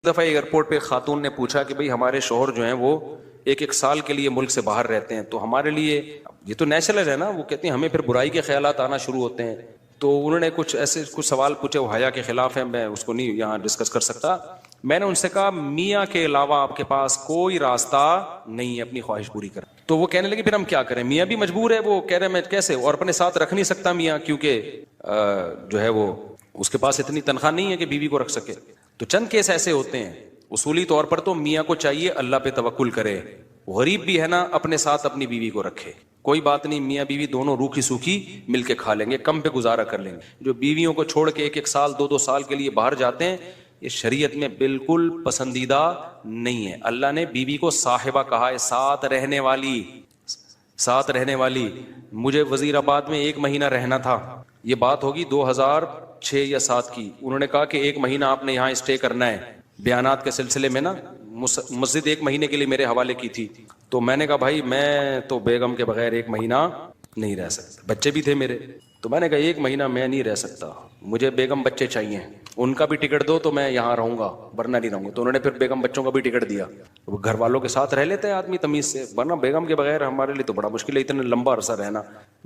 دفعہ ایئرپورٹ پہ خاتون نے پوچھا کہ بھئی ہمارے شوہر جو ہیں وہ ایک سال کے لیے ملک سے باہر رہتے ہیں، تو ہمارے لیے یہ تو نیچرل ہے نا، وہ کہتے ہیں ہمیں پھر برائی کے خیالات آنا شروع ہوتے ہیں. تو انہوں نے کچھ سوال پوچھے، وہ حیا کے خلاف ہیں، میں اس کو نہیں یہاں ڈسکس کر سکتا. میں نے ان سے کہا میاں کے علاوہ آپ کے پاس کوئی راستہ نہیں ہے اپنی خواہش پوری کرنے. تو وہ کہنے لگے پھر ہم کیا کریں، میاں بھی مجبور ہے. وہ کہہ رہے میں کیسے، اور اپنے ساتھ رکھ نہیں سکتا میاں، کیونکہ جو ہے وہ اس کے پاس اتنی تنخواہ نہیں ہے کہ بیوی کو رکھ سکے. تو چند کیس ایسے ہوتے ہیں. اصولی طور پر تو میاں کو چاہیے اللہ پہ توکل کرے، غریب بھی ہے نا اپنے ساتھ اپنی بیوی کو رکھے. کوئی بات نہیں، میاں بیوی دونوں روکھی سوکھی مل کے کھا لیں گے، کم پہ گزارا کر لیں گے. جو بیویوں کو چھوڑ کے ایک سال دو سال کے لیے باہر جاتے ہیں، یہ شریعت میں بالکل پسندیدہ نہیں ہے. اللہ نے بیوی کو صاحبہ کہا ہے، ساتھ رہنے والی. مجھے وزیر آباد میں 1 مہینہ رہنا تھا، یہ بات ہوگی 2006 یا 2007 کی. انہوں نے کہا کہ 1 مہینہ آپ نے یہاں اسٹے کرنا ہے. بیانات کے سلسلے میں نا مسجد 1 مہینے کے لیے میرے حوالے کی تھی. تو میں نے کہا بھائی میں تو بیگم کے بغیر 1 مہینہ نہیں رہ سکتا. بچے بھی تھے میرے، تو میں نے کہا 1 مہینہ میں نہیں رہ سکتا، مجھے بیگم بچے چاہیے، ان کا بھی ٹکٹ دو تو میں یہاں رہوں گا ورنہ نہیں رہوں گا. تو انہوں نے پھر بیگم بچوں کا بھی ٹکٹ دیا. وہ گھر والوں کے ساتھ رہ لیتے ہیں آدمی تمیز سے، ورنہ بیگم کے بغیر ہمارے لیے تو بڑا مشکل ہے اتنا لمبا عرصہ رہنا.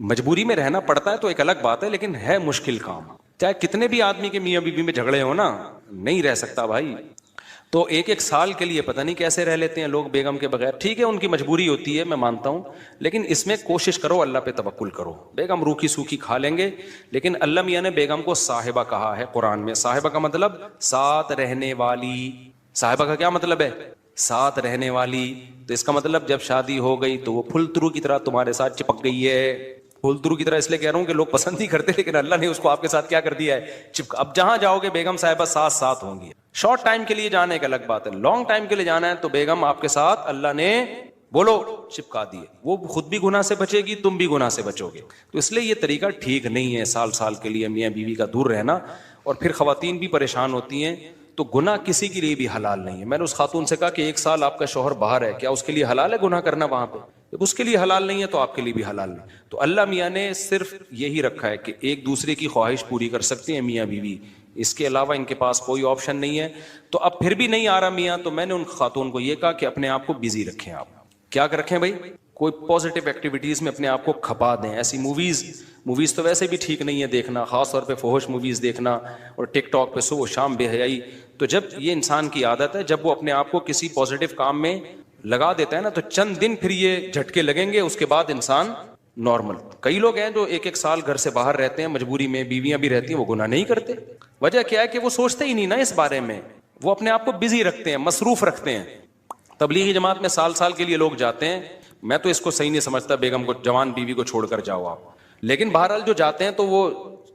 مجبوری میں رہنا پڑتا ہے تو ایک الگ بات ہے، لیکن ہے مشکل کام. چاہے کتنے بھی آدمی کے میاں بیوی میں جھگڑے ہو نا، نہیں رہ سکتا بھائی. تو 1 سال کے لیے پتہ نہیں کیسے رہ لیتے ہیں لوگ بیگم کے بغیر. ٹھیک ہے ان کی مجبوری ہوتی ہے، میں مانتا ہوں، لیکن اس میں کوشش کرو اللہ پہ توکل کرو. بیگم روکھی سوکھی کھا لیں گے، لیکن اللہ میاں نے بیگم کو صاحبہ کہا ہے قرآن میں. صاحبہ کا مطلب ساتھ رہنے والی. صاحبہ کا کیا مطلب ہے؟ ساتھ رہنے والی. تو اس کا مطلب جب شادی ہو گئی تو وہ پھل ترو کی طرح تمہارے ساتھ چپک گئی ہے. پھول ترو کی طرح اس لیے کہہ رہا ہوں کہ لوگ پسند نہیں کرتے، لیکن اللہ نے اس کو آپ کے ساتھ کیا کر دیا ہے، اب جہاں جاؤ گے بیگم صاحبہ ساتھ ہوں گی. شارٹ ٹائم کے لیے جانا ایک الگ بات ہے، لانگ ٹائم کے لیے جانا ہے تو بیگم آپ کے ساتھ اللہ نے بولو چپکا دیے. وہ خود بھی گناہ سے بچے گی، تم بھی گناہ سے بچو گے. تو اس لیے یہ طریقہ ٹھیک نہیں ہے سال کے لیے میاں بیوی کا دور رہنا. اور پھر خواتین بھی پریشان ہوتی ہیں. تو گناہ کسی کے لیے بھی حلال نہیں ہے. میں نے اس خاتون سے کہا کہ 1 سال آپ کا شوہر باہر ہے، کیا اس کے لیے حلال ہے گناہ کرنا وہاں پہ؟ جب اس کے لیے حلال نہیں ہے تو آپ کے لیے بھی حلال نہیں. تو اللہ میاں نے صرف یہی رکھا ہے کہ ایک دوسرے کی خواہش پوری کر سکتے ہیں میاں بیوی، اس کے علاوہ ان کے پاس کوئی آپشن نہیں ہے. تو اب پھر بھی نہیں آ رہا میاں، تو میں نے ان خاتون کو یہ کہا کہ اپنے آپ کو بزی رکھیں. آپ کیا رکھیں بھائی؟ کوئی پازیٹیو ایکٹیویٹیز میں اپنے آپ کو کھپا دیں. ایسی موویز تو ویسے بھی ٹھیک نہیں ہے دیکھنا، خاص طور پہ فحش موویز دیکھنا اور ٹک ٹاک پہ صبح و شام بے حیائی. تو جب یہ انسان کی عادت ہے، جب وہ اپنے آپ کو کسی پازیٹیو کام میں لگا دیتا ہے نا، تو چند دن پھر یہ جھٹکے لگیں گے، اس کے بعد انسان نارمل. کئی لوگ ہیں جو 1 سال گھر سے باہر رہتے ہیں، مجبوری میں بیویاں بھی رہتی ہیں، وہ گناہ نہیں کرتے. وجہ کیا ہے کہ وہ سوچتے ہی نہیں نا اس بارے میں، وہ اپنے آپ کو بزی رکھتے ہیں، مصروف رکھتے ہیں. تبلیغی جماعت میں سال کے لیے لوگ جاتے ہیں. میں تو اس کو صحیح نہیں سمجھتا، بیگم کو، جوان بیوی کو چھوڑ کر جاؤ آپ. لیکن بہرحال جو جاتے ہیں تو وہ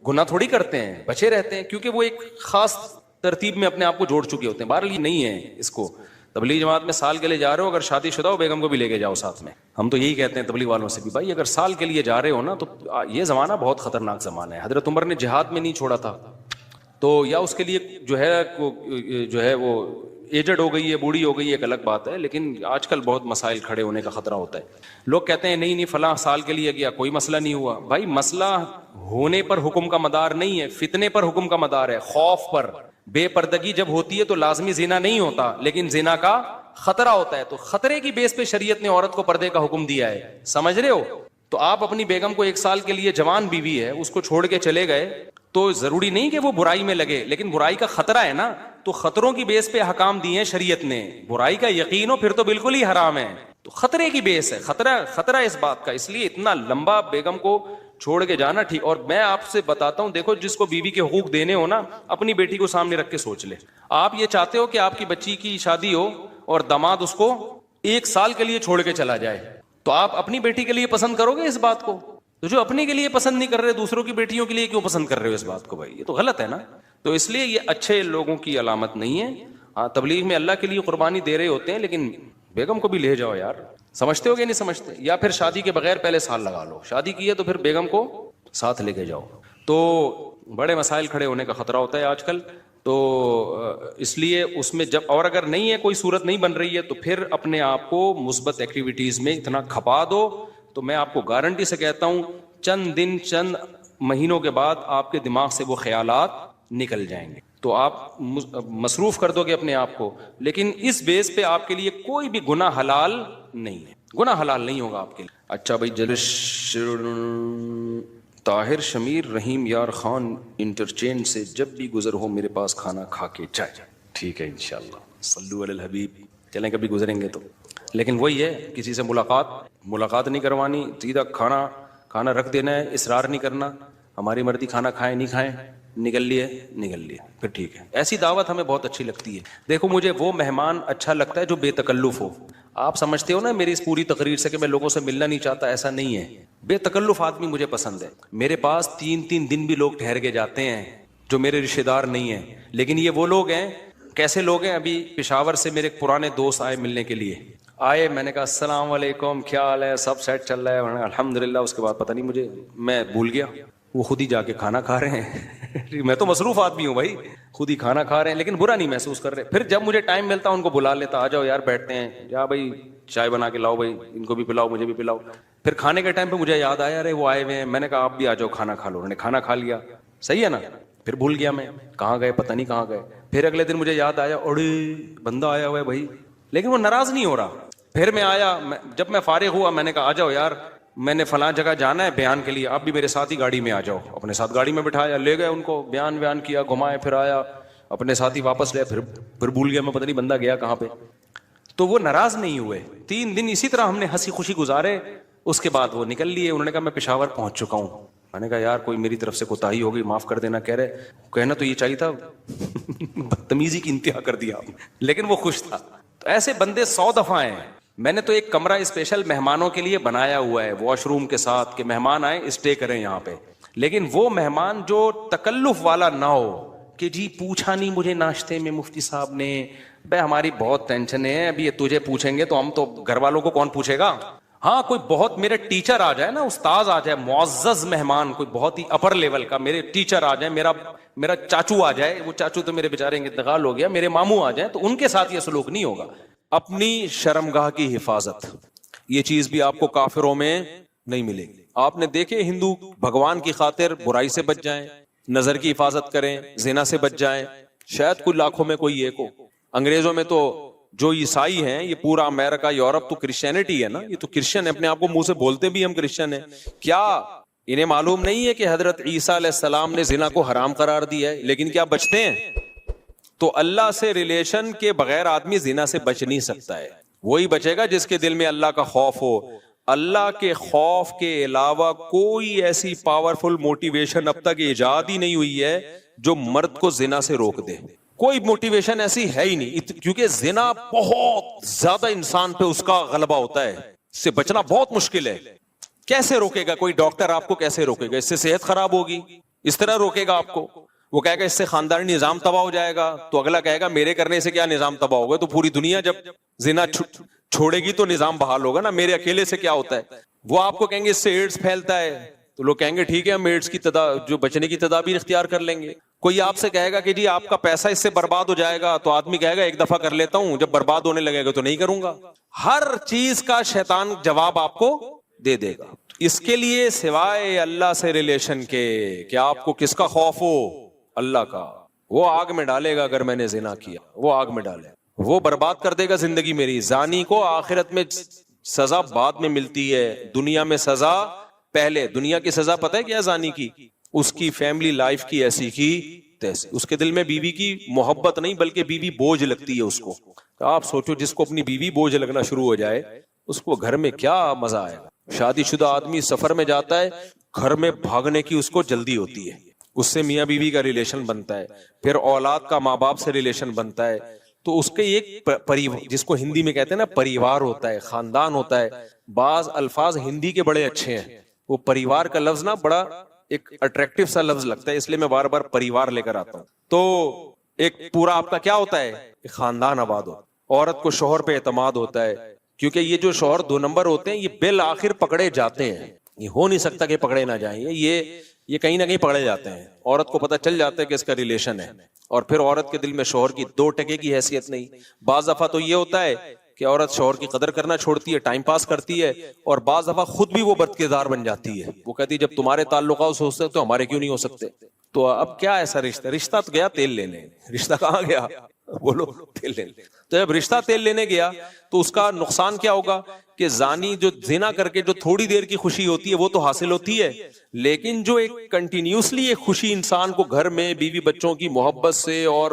گناہ تھوڑی کرتے ہیں، بچے رہتے ہیں، کیونکہ وہ ایک خاص ترتیب میں اپنے آپ کو جوڑ چکے ہوتے ہیں. بہرحال یہ نہیں ہے اس کو. تبلیغ جماعت میں سال کے لیے جا رہے ہو، اگر شادی شدہ ہو بیگم کو بھی لے کے جاؤ ساتھ میں. ہم تو یہی کہتے ہیں تبلیغ والوں سے بھی، بھائی اگر سال کے لیے جا رہے ہو نا، تو یہ زمانہ بہت خطرناک زمانہ ہے. حضرت عمر نے جہاد میں نہیں چھوڑا تھا، تو یا اس کے لیے جو ہے وہ ایجڈ ہو گئی ہے، بوڑھی ہو گئی ہے، ایک الگ بات ہے. لیکن آج کل بہت مسائل کھڑے ہونے کا خطرہ ہوتا ہے. لوگ کہتے ہیں نہیں فلاں سال کے لیے گیا کوئی مسئلہ نہیں ہوا. بھائی مسئلہ ہونے پر حکم کا مدار نہیں ہے، فتنے پر حکم کا مدار ہے، خوف پر. بے پردگی جب ہوتی ہے تو لازمی زنا نہیں ہوتا، لیکن زنا کا خطرہ ہوتا ہے. تو خطرے کی بیس پہ شریعت نے عورت کو پردے کا حکم دیا ہے، سمجھ رہے ہو؟ تو آپ اپنی بیگم کو 1 سال کے لیے، جوان بیوی ہے، اس کو چھوڑ کے چلے گئے، تو ضروری نہیں کہ وہ برائی میں لگے، لیکن برائی کا خطرہ ہے نا. تو خطروں کی بیس پہ احکام دیے ہیں شریعت نے. برائی کا یقین ہو پھر تو بالکل ہی حرام ہے. تو خطرے کی بیس ہے، خطرہ اس بات کا. اس لیے اتنا لمبا بیگم کو چھوڑ کے جانا ٹھیک. اور میں آپ سے بتاتا ہوں، دیکھو جس کو بیوی کے حقوق دینے ہو نا، اپنی بیٹی کو سامنے رکھ کے سوچ لے. آپ یہ چاہتے ہو کہ آپ کی بچی کی شادی ہو اور داماد اس کو 1 سال کے لیے چھوڑ کے چلا جائے، تو آپ اپنی بیٹی کے لیے پسند کرو گے اس بات کو؟ تو جو اپنے کے لیے پسند نہیں کر رہے، دوسروں کی بیٹیوں کے لیے کیوں پسند کر رہے ہو اس بات کو؟ بھائی یہ تو غلط ہے نا. تو اس لیے یہ اچھے لوگوں کی علامت نہیں ہے. ہاں تبلیغ میں اللہ کے لیے قربانی دے رہے ہوتے ہیں، لیکن بیگم کو بھی لے جاؤ یار. سمجھتے ہو کہ نہیں سمجھتے؟ یا پھر شادی کے بغیر پہلے سال لگا لو، شادی کی ہے تو پھر بیگم کو ساتھ لے کے جاؤ. تو بڑے مسائل کھڑے ہونے کا خطرہ ہوتا ہے آج کل. تو اس لیے اس میں جب، اور اگر نہیں ہے، کوئی صورت نہیں بن رہی ہے، تو پھر اپنے آپ کو مثبت ایکٹیویٹیز میں اتنا کھپا دو. تو میں آپ کو گارنٹی سے کہتا ہوں چند دن، چند مہینوں کے بعد آپ کے دماغ سے وہ خیالات نکل جائیں گے. تو آپ مصروف کر دو گے اپنے آپ کو، لیکن اس بیس پہ آپ کے لیے کوئی بھی گناہ حلال نہیں ہے، گناہ حلال نہیں ہوگا آپ کے لیے۔ اچھا بھائی، طاہر شمیر رحیم یار خان انٹرچینج سے جب بھی گزر ہو میرے پاس کھانا کھا کے جائے۔ ٹھیک ہے انشاءاللہ، صلو علی الحبیب، چلیں کبھی گزریں گے تو۔ لیکن وہی ہے، کسی سے ملاقات نہیں کروانی، سیدھا کھانا رکھ دینا ہے، اصرار نہیں کرنا، ہماری مرضی، کھانا کھائیں نہیں کھائیں، نکل لیے پھر ٹھیک ہے۔ ایسی دعوت ہمیں بہت اچھی لگتی ہے۔ دیکھو مجھے وہ مہمان اچھا لگتا ہے جو بے تکلف ہو۔ آپ سمجھتے ہو نا میری اس پوری تقریر سے کہ میں لوگوں سے ملنا نہیں چاہتا، ایسا نہیں ہے۔ بے تکلف آدمی مجھے پسند ہے۔ میرے پاس 3 دن بھی لوگ ٹھہر کے جاتے ہیں جو میرے رشتہ دار نہیں ہیں، لیکن یہ وہ لوگ ہیں۔ کیسے لوگ ہیں؟ ابھی پشاور سے میرے پرانے دوست آئے ملنے کے لیے، آئے، میں نے کہا السلام علیکم، کیا حال ہے، سب سیٹ چل رہا ہے، الحمدللہ۔ اس کے بعد پتہ نہیں میں بھول گیا، وہ خود ہی جا کے کھانا کھا رہے ہیں۔ میں تو مصروف آدمی ہوں بھائی، خود ہی کھانا کھا رہے ہیں، لیکن برا نہیں محسوس کر رہے۔ پھر جب مجھے ٹائم ملتا ان کو بلا لیتا، آ جاؤ یار بیٹھتے ہیں، جا بھائی چائے بنا کے لاؤ، بھائی ان کو بھی پلاؤ مجھے بھی پلاؤ۔ پھر کھانے کے ٹائم پہ مجھے یاد آیا، ارے وہ آئے ہوئے ہیں، میں نے کہا آپ بھی آ جاؤ کھانا کھا لو۔ انہوں نے کھانا کھا لیا، صحیح ہے نا۔ پھر بھول گیا میں کہاں گئے، پتہ نہیں کہاں گئے۔ پھر اگلے دن مجھے یاد آیا، اڑے بندہ آیا ہوا ہے بھائی، لیکن وہ ناراض نہیں ہو رہا۔ پھر میں آیا، جب میں فارغ ہوا میں نے کہا آ جاؤ یار، میں نے فلاں جگہ جانا ہے بیان کے لیے، آپ بھی میرے ساتھ ہی گاڑی میں آ جاؤ۔ اپنے ساتھ گاڑی میں بٹھایا، لے گئے ان کو، بیان کیا، گھمائے، پھر آیا اپنے ساتھ ہی واپس لے۔ پھر بھول گیا میں، پتہ نہیں بندہ گیا کہاں پہ۔ تو وہ ناراض نہیں ہوئے، 3 دن اسی طرح ہم نے ہنسی خوشی گزارے۔ اس کے بعد وہ نکل لیے، انہوں نے کہا میں پشاور پہنچ چکا ہوں۔ میں نے کہا یار کوئی میری طرف سے کوتاہی ہو گئی، معاف کر دینا۔ کہہ رہے کہنا تو یہ چاہیے تھا، بدتمیزی کی انتہا کر دیا آپ نے، لیکن وہ خوش تھا۔ تو ایسے بندے 100 دفعہ ہیں۔ میں نے تو ایک کمرہ اسپیشل مہمانوں کے لیے بنایا ہوا ہے، واش روم کے ساتھ، کہ مہمان آئیں اسٹے کریں یہاں پہ۔ لیکن وہ مہمان جو تکلف والا نہ ہو کہ جی پوچھا نہیں مجھے ناشتے میں مفتی صاحب نے، بھائی ہماری بہت ٹینشن ہے، ابھی یہ تجھے پوچھیں گے تو ہم تو گھر والوں کو کون پوچھے گا۔ ہاں کوئی بہت میرے ٹیچر آ جائے نا، استاذ آ جائے، معزز مہمان، کوئی بہت ہی اپر لیول کا، میرے ٹیچر آ جائیں، میرا چاچو آ جائے، وہ چاچو تو میرے بیچارے انتقال ہو گیا، میرے ماموں آ جائیں، تو ان کے ساتھ یہ سلوک نہیں ہوگا۔ اپنی شرمگاہ کی حفاظت، یہ چیز بھی آپ کو کافروں میں نہیں ملے گی۔ آپ نے دیکھے ہندو بھگوان کی خاطر برائی سے بچ جائیں، نظر کی حفاظت کریں، زنا سے بچ جائیں، شاید کوئی لاکھوں میں کوئی ایک ہو۔ انگریزوں میں تو جو عیسائی ہیں، یہ پورا امریکہ یورپ تو کرسچینٹی ہے نا، یہ تو کرسچن ہے، اپنے آپ کو منہ سے بولتے بھی ہم کرسچن ہیں۔ کیا انہیں معلوم نہیں ہے کہ حضرت عیسیٰ علیہ السلام نے زنا کو حرام قرار دیا ہے؟ لیکن کیا بچتے ہیں؟ تو اللہ سے ریلیشن کے بغیر آدمی زنا سے بچ نہیں سکتا ہے۔ وہی بچے گا جس کے دل میں اللہ کا خوف ہو۔ اللہ کے خوف کے علاوہ کوئی ایسی پاورفل موٹیویشن اب تک ایجاد ہی نہیں ہوئی ہے جو مرد کو زنا سے روک دے۔ کوئی موٹیویشن ایسی ہے ہی نہیں، کیونکہ زنا بہت زیادہ انسان پہ اس کا غلبہ ہوتا ہے، اس سے بچنا بہت مشکل ہے۔ کیسے روکے گا کوئی ڈاکٹر آپ کو؟ کیسے روکے گا؟ اس سے صحت خراب ہوگی، اس طرح روکے گا آپ کو؟ وہ کہے گا اس سے خاندانی نظام تباہ ہو جائے گا، تو اگلا کہے گا میرے کرنے سے کیا نظام تباہ ہوگا؟ تو پوری دنیا جب زنا چھوڑے گی تو نظام بحال ہوگا نا، میرے اکیلے سے کیا ہوتا ہے؟ وہ آپ کو کہیں گے اس سے ایڈز پھیلتا ہے، تو لوگ کہیں گے ٹھیک ہے ہم ایڈز کی جو بچنے کی تدابیر اختیار کر لیں گے۔ کوئی آپ سے کہے گا کہ جی آپ کا پیسہ اس سے برباد ہو جائے گا، تو آدمی کہے گا ایک دفعہ کر لیتا ہوں، جب برباد ہونے لگے گا تو نہیں کروں گا۔ ہر چیز کا شیطان جواب آپ کو دے دے گا۔ اس کے لیے سوائے اللہ سے ریلیشن کے کہ آپ کو کس کا خوف ہو؟ اللہ کا۔ وہ آگ میں ڈالے گا اگر میں نے زنا کیا، وہ آگ میں ڈالے، وہ برباد کر دے گا زندگی میری۔ زانی کو آخرت میں سزا بعد میں ملتی ہے، دنیا میں سزا پہلے۔ دنیا کی سزا پتہ ہے کیا زانی کی؟ اس کی فیملی لائف کی ایسی کی تیسی، اس کے دل میں بیوی کی محبت نہیں بلکہ بیوی بوجھ لگتی ہے اس کو۔ آپ سوچو جس کو اپنی بیوی بوجھ لگنا شروع ہو جائے اس کو گھر میں کیا مزہ آئے گا۔ شادی شدہ آدمی سفر میں جاتا ہے، گھر میں بھاگنے کی اس کو جلدی ہوتی ہے، اس سے میاں بیوی کا ریلیشن بنتا ہے، پھر اولاد کا ماں باپ سے ریلیشن بنتا ہے، تو اس کے ایک جس کو ہندی میں کہتے ہیں نا پریوار ہوتا ہے، خاندان ہوتا ہے۔ بعض الفاظ ہندی کے بڑے اچھے ہیں، وہ پریوار کا لفظ نا بڑا ایک اٹریکٹیو سا لفظ لگتا ہے، اس لیے میں بار بار پریوار لے کر آتا ہوں۔ تو ایک پورا آپ کا کیا ہوتا ہے؟ ایک خاندان آباد ہو۔ عورت کو شوہر پہ اعتماد ہوتا ہے، کیونکہ یہ جو شوہر 2 نمبر ہوتے ہیں یہ بالآخر پکڑے جاتے ہیں، یہ ہو نہیں سکتا کہ پکڑے نہ جائیں، یہ کہیں نہ کہیں پکڑے جاتے ہیں۔ عورت کو پتہ چل جاتا ہے کہ اس کا ریلیشن ہے، اور پھر عورت کے دل میں شوہر کی 2 ٹکے کی حیثیت نہیں۔ بعض دفعہ تو یہ ہوتا ہے کہ عورت شوہر کی قدر کرنا چھوڑتی ہے، ٹائم پاس کرتی ہے، اور بعض دفعہ خود بھی وہ بد کردار بن جاتی ہے۔ وہ کہتی ہے جب تمہارے تعلقات ہو سکتے تو ہمارے کیوں نہیں ہو سکتے؟ تو اب کیا ایسا رشتہ؟ رشتہ تو گیا تیل لینے، رشتہ کہاں گیا؟ بولو تیل لینے. تو جب رشتہ تیل لینے گیا تو اس کا نقصان کیا ہوگا کہ زانی جو زنا کر کے جو تھوڑی دیر کی خوشی ہوتی ہے وہ تو حاصل ہوتی ہے، لیکن جو ایک کنٹینیوسلی ایک خوشی انسان کو گھر میں بیوی بچوں کی محبت سے، اور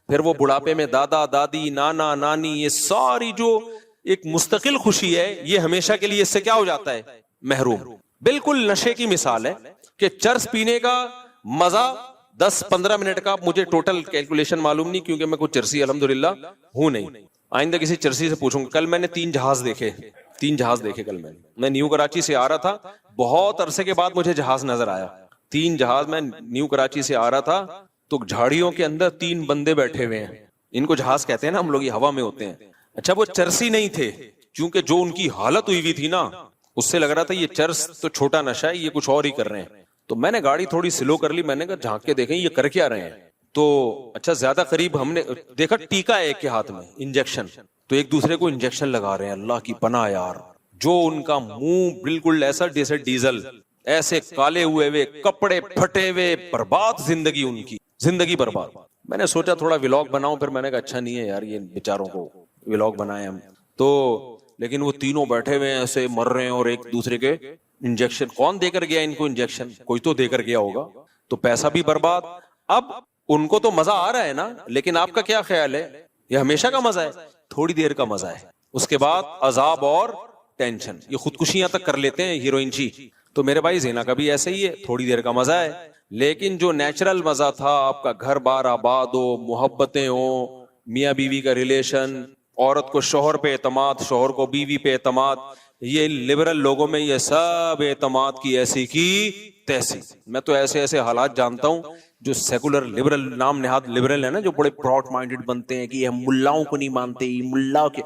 پھر وہ بڑھاپے میں دادا دادی نانا نانی، یہ ساری جو ایک مستقل خوشی ہے، یہ ہمیشہ کے لیے اس سے کیا ہو جاتا ہے؟ محروم. بالکل نشے کی مثال ہے کہ چرس پینے کا مزہ 10-15 منٹ کا، مجھے ٹوٹل کیلکولیشن معلوم نہیں کیونکہ میں کوئی چرسی الحمدللہ ہوں نہیں، آئندہ کسی چرسی سے پوچھوں گا. کل میں نے 3 جہاز دیکھے کل میں نیو کراچی سے آ رہا تھا، بہت عرصے کے بعد مجھے جہاز نظر آیا. 3 جہاز، میں نیو کراچی سے آ رہا تھا تو جھاڑیوں کے اندر 3 بندے بیٹھے ہوئے ہیں، ان کو جہاز کہتے ہیں نا ہم لوگ، یہ ہوا میں ہوتے ہیں. اچھا وہ چرسی نہیں تھے، کیونکہ جو ان کی حالت ہوئی تھی نا اس سے لگ رہا تھا یہ چرس تو چھوٹا نشہ ہے، یہ کچھ اور ہی کر رہے ہیں. تو میں نے گاڑی تھوڑی سلو کر لی، میں نے کہا جھانک کے دیکھیں یہ کر کیا رہے ہیں. تو اچھا زیادہ قریب ہم نے دیکھا ٹیکا ہے ایک کے ہاتھ میں، انجیکشن، تو ایک دوسرے کو انجیکشن لگا رہے ہیں. اللہ کی پناہ یار، جو ان کا منہ بالکل ایسا جیسے ڈیزل، ایسے کالے ہوئے کپڑے پھٹے ہوئے، برباد زندگی، ان کی زندگی برباد. میں نے سوچا تھوڑا ولاگ بناؤں، پھر میں نے کہا اچھا نہیں ہے یار یہ بیچاروں کو ولاگ بنائے ہم تو. لیکن وہ تینوں بیٹھے ہوئے ایسے مر رہے ہیں، اور ایک دوسرے کے انجیکشن، کون دے کر گیا ان کو انجیکشن؟ کوئی تو دے کر گیا ہوگا، تو پیسہ بھی برباد. اب ان کو تو مزہ آ رہا ہے نا، لیکن آپ کا کیا خیال ہے؟ یہ ہمیشہ کا مزہ ہے؟ تھوڑی دیر کا مزہ ہے، اس کے بعد عذاب اور ٹینشن. یہ خودکشیاں تک کر لیتے ہیں ہیروئن جی. تو میرے بھائی زنا کا بھی ایسا ہی ہے، تھوڑی دیر کا مزہ ہے، لیکن جو نیچرل مزہ تھا، آپ کا گھر بار آباد ہو، محبتیں ہوں، میاں بیوی کا ریلیشن، عورت کو شوہر پہ اعتماد، شوہر کو بیوی پہ اعتماد، یہ لبرل لوگوں میں یہ سب اعتماد کی ایسی کی تیسی. میں تو ایسے ایسے حالات جانتا ہوں جو سیکولر لبرل، نام نہاد لبرل ہے نا، جو بڑے براڈ مائنڈڈ بنتے ہیں کہ یہ ہم ملاؤں کو نہیں مانتے، یہ ملا کے،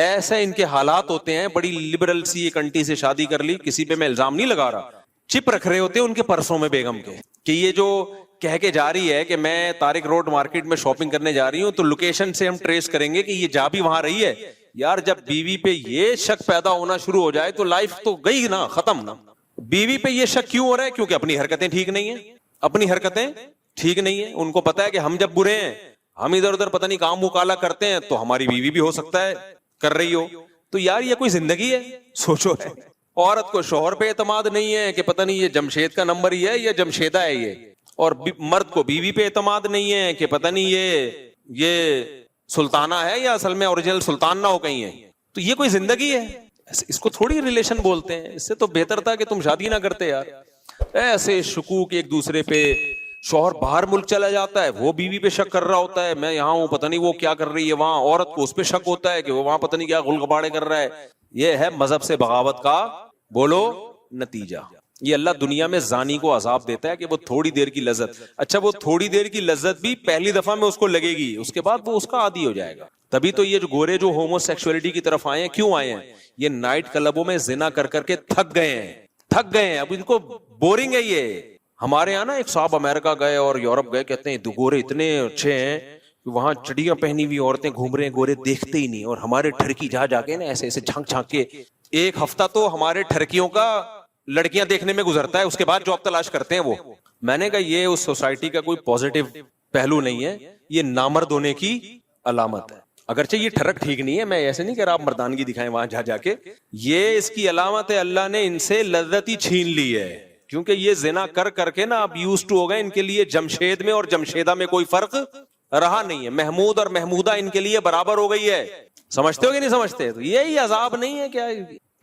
ایسے ان کے حالات ہوتے ہیں. بڑی لبرل سی ایک انٹی سے شادی کر لی، کسی پہ میں الزام نہیں لگا رہا، چپ رکھ رہے ہوتے ہیں ان کے پرسوں میں بیگم کے، کہ یہ جو کہہ کے جا رہی ہے کہ میں طارق روڈ مارکیٹ میں شاپنگ کرنے جا رہی ہوں، تو لوکیشن سے ہم ٹریس کریں گے کہ یہ جا بھی وہاں رہی ہے. یار جب بیوی پہ یہ شک پیدا ہونا شروع ہو جائے تو لائف تو گئی نا، ختم نا. بیوی پہ یہ شک کیوں ہو رہا ہے؟ کیونکہ اپنی حرکتیں ٹھیک نہیں ہیں، اپنی حرکتیں ٹھیک نہیں ہیں. ان کو پتا ہے کہ ہم جب برے ہیں، ہم ادھر ادھر پتہ نہیں کام مکالا کرتے ہیں، تو ہماری بیوی بھی ہو سکتا ہے کر رہی ہو. تو یار یہ کوئی زندگی ہے؟ سوچو. ہے عورت کو شوہر پہ اعتماد نہیں ہے کہ پتہ نہیں یہ جمشید کا نمبر ہی ہے یا جمشیدہ ہے یہ، اور مرد کو بیوی پہ اعتماد نہیں ہے کہ پتہ نہیں یہ سلطانہ ہے یا اصل میں اوریجنل سلطان نہ ہو کہیں ہے. تو یہ کوئی زندگی ہے؟ اس کو تھوڑی ریلیشن بولتے ہیں. اس سے تو بہتر تھا کہ تم شادی نہ کرتے یار. ایسے شکوک ایک دوسرے پہ، شوہر باہر ملک چلا جاتا ہے، وہ بیوی پہ شک کر رہا ہوتا ہے، میں یہاں ہوں پتہ نہیں وہ کیا کر رہی ہے وہاں، عورت کو اس پہ شک ہوتا ہے کہ وہ وہاں پتہ نہیں کیا غل غباڑے کر رہا ہے. یہ ہے مذہب سے بغاوت کا بولو نتیجہ. یہ اللہ دنیا میں زانی کو عذاب دیتا ہے کہ وہ تھوڑی دیر کی لذت، اچھا وہ تھوڑی دیر کی لذت بھی پہلی دفعہ میں اس کو لگے گی، اس کے بعد وہ اس کا عادی ہو جائے گا. تبھی تو یہ جو گورے جو ہومو سیکسولیٹی کی طرف آئے ہیں، کیوں آئے ہیں؟ یہ نائٹ کلبوں میں زنا کر کر کے تھک گئے ہیں، اب ان کو بورنگ ہے. یہ ہمارے یہاں نا ایک صاحب امریکہ گئے اور یورپ گئے، کہتے ہیں گورے اتنے اچھے ہیں کہ وہاں چڑیاں پہنی ہوئی عورتیں گھوم رہے ہیں، گورے دیکھتے ہی نہیں، اور ہمارے ٹھرکی جا کے نا ایسے ایسے جھانک جھانک کے، ایک ہفتہ تو ہمارے ٹھرکیوں کا لڑکیاں دیکھنے میں گزرتا ہے، اس کے بعد جاب تلاش کرتے ہیں وہ. میں نے کہا یہ اس سوسائٹی کا کوئی پازیٹیو پہلو نہیں ہے، یہ نامرد ہونے کی علامت ہے. اگرچہ یہ ٹھرک ٹھیک نہیں ہے، میں ایسے نہیں کہہ رہا آپ مردانگی دکھائیں وہاں جا کے، یہ اس کی علامت ہے اللہ نے ان سے لذت ہی چھین لی ہے. کیونکہ یہ زنا کر کر کے نا اب یوز ٹو ہو گئے، ان کے لیے جمشید میں اور جمشیدہ میں کوئی فرق رہا نہیں ہے، محمود اور محمودہ ان کے لیے برابر ہو گئی ہے. سمجھتے ہو کہ نہیں سمجھتے؟ تو یہی عذاب نہیں ہے کیا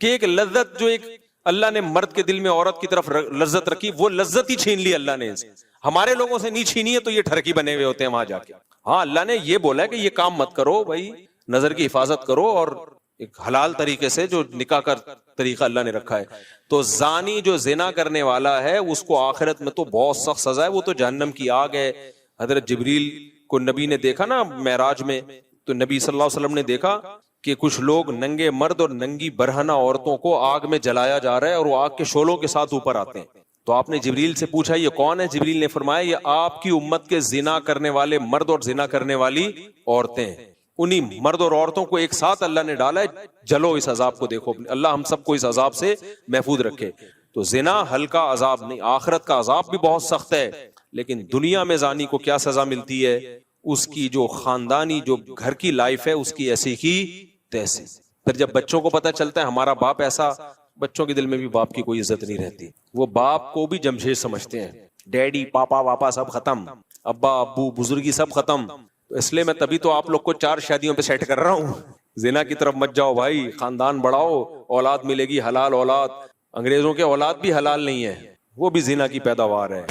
کہ ایک لذت جو ایک اللہ نے مرد کے دل میں عورت کی طرف لذت رکھی، وہ لذت ہی چھین لی اللہ نے. ہمارے لوگوں سے نہیں چھینی ہے تو یہ ٹھرکی بنے ہوئے ہوتے ہیں وہاں جا کے. ہاں اللہ نے یہ بولا ہے کہ یہ کام مت کرو بھائی، نظر کی حفاظت کرو، اور ایک حلال طریقے سے جو نکاح کا طریقہ اللہ نے رکھا ہے. تو زانی جو زنا کرنے والا ہے اس کو آخرت میں تو بہت سخت سزا ہے، وہ تو جہنم کی آگ ہے. حضرت جبریل کو نبی نے دیکھا نا معراج میں، تو نبی صلی اللہ علیہ وسلم نے دیکھا کہ کچھ لوگ ننگے مرد اور ننگی برہنہ عورتوں کو آگ میں جلایا جا رہا ہے، اور وہ آگ کے شعلوں کے ساتھ اوپر آتے ہیں. تو آپ نے جبریل سے پوچھا یہ کون ہے؟ جبریل نے فرمایا یہ آپ کی امت کے زنا کرنے والے مرد اور زنا کرنے والی عورتیں. انہی مرد اور عورتوں کو ایک ساتھ اللہ نے ڈالا ہے، جلو اس عذاب کو دیکھو. اللہ ہم سب کو اس عذاب سے محفوظ رکھے. تو زنا ہلکا عذاب نہیں، آخرت کا عذاب بھی بہت سخت ہے. لیکن دنیا میں زانی کو کیا سزا ملتی ہے؟ اس کی جو خاندانی جو گھر کی لائف ہے اس کی ایسی کی تیسی. پھر جب بچوں کو پتا چلتا ہے ہمارا باپ ایسا، بچوں کے دل میں بھی باپ کی کوئی عزت نہیں رہتی. وہ باپ کو بھی جمشید سمجھتے ہیں، ڈیڈی پاپا واپا سب ختم، ابا ابو بزرگی سب ختم. تو اس لیے میں تبھی تو آپ لوگ کو 4 شادیوں پہ سیٹ کر رہا ہوں. زنا کی طرف مت جاؤ بھائی، خاندان بڑھاؤ، اولاد ملے گی حلال اولاد. انگریزوں کے اولاد بھی حلال نہیں ہے، وہ بھی زنا کی پیداوار ہے.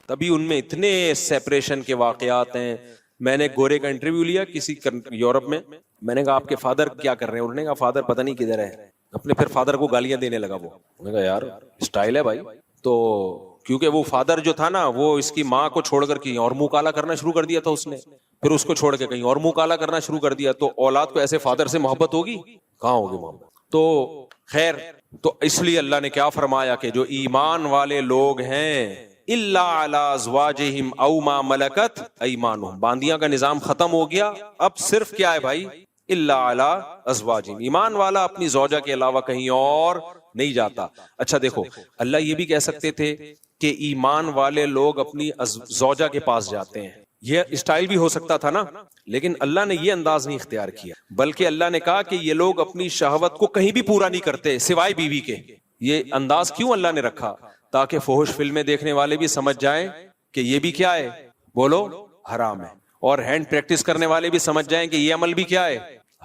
تبھی ان میں اتنے سیپریشن کے واقعات ہیں. میں نے گورے کا انٹرویو لیا کسی یورپ میں نے کہا آپ کے فادر کیا کر رہے ہیں؟ انہوں نے کہا فادر پتہ نہیں کدھر ہے. اپنے پھر فادر کو گالیاں دینے لگا. وہ میں نے کہا یار اسٹائل ہے بھائی. تو کیونکہ وہ فادر جو تھا نا وہ اس کی ماں کو چھوڑ کر کہیں اور منہ کالا کرنا شروع کر دیا تھا اس نے، پھر اس کو چھوڑ کے کہیں اور منہ کالا کرنا شروع کر دیا. تو اولاد کو ایسے فادر سے محبت ہوگی؟ کہاں ہوگی محبت. تو خیر، تو اس لیے اللہ نے کیا فرمایا کہ جو ایمان والے لوگ ہیں الا علی ازواجہم او ما ملکت ایمانہم، باندیاں کا نظام ختم ہو گیا. اب صرف کیا ہے بھائی؟ الا علی ازواجہم، ایمان والا اپنی زوجہ کے علاوہ کہیں اور نہیں جاتا. اچھا دیکھو، اللہ یہ بھی کہہ سکتے تھے کہ ایمان والے لوگ اپنی زوجہ کے پاس جاتے ہیں، یہ اسٹائل بھی ہو سکتا تھا نا، لیکن اللہ نے یہ انداز نہیں اختیار کیا، بلکہ اللہ نے کہا کہ یہ لوگ اپنی شہوت کو کہیں بھی پورا نہیں کرتے سوائے بیوی کے. یہ انداز کیوں اللہ نے رکھا؟ تاکہ فحش فلمیں دیکھنے والے بھی سمجھ جائیں کہ یہ بھی کیا ہے، بولو حرام ہے، اور ہینڈ پریکٹس کرنے والے بھی سمجھ جائیں کہ یہ عمل بھی کیا ہے،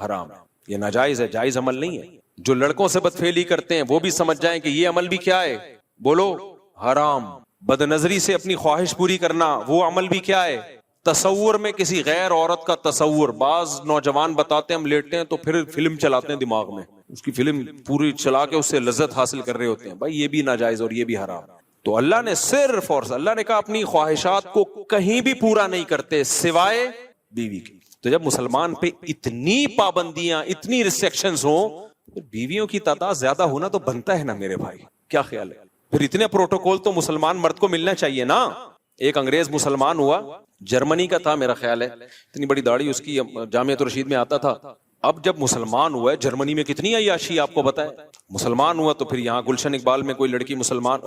حرام ہے، یہ ناجائز ہے، جائز عمل نہیں ہے. جو لڑکوں سے بدفعلی کرتے ہیں وہ بھی سمجھ جائیں کہ یہ عمل بھی کیا ہے، بولو حرام. بد نظری سے اپنی خواہش پوری کرنا وہ عمل بھی کیا ہے. تصور میں کسی غیر عورت کا تصور، بعض نوجوان بتاتے ہیں ہم لیٹتے ہیں تو پھر فلم چلاتے ہیں دماغ میں، اس کی فلم پوری چلا کے اس سے لذت حاصل کر رہے ہوتے ہیں. بھائی یہ بھی ناجائز اور یہ بھی حرام. تو اللہ نے صرف اور اللہ نے کہا اپنی خواہشات کو کہیں بھی پورا نہیں کرتے سوائے بیوی کی. تو جب مسلمان پہ اتنی پابندیاں، اتنی ریسٹرکشنز ہوں، بیویوں کی تعداد زیادہ ہونا تو بنتا ہے نا میرے بھائی، کیا خیال ہے؟ پھر اتنے پروٹوکول تو مسلمان مرد کو ملنا چاہیے نا. ایک انگریز مسلمان ہوا، جرمنی کا تھا میرا خیال ہے، اتنی بڑی داڑھی اس کی، جامعۃ الرشید میں آتا تھا. اب جب مسلمان ہوا ہے، جرمنی میں کتنی عیاشی آپ کو بتائے. مسلمان ہوا تو پھر یہاں گلشن اقبال میں کوئی لڑکی مسلمان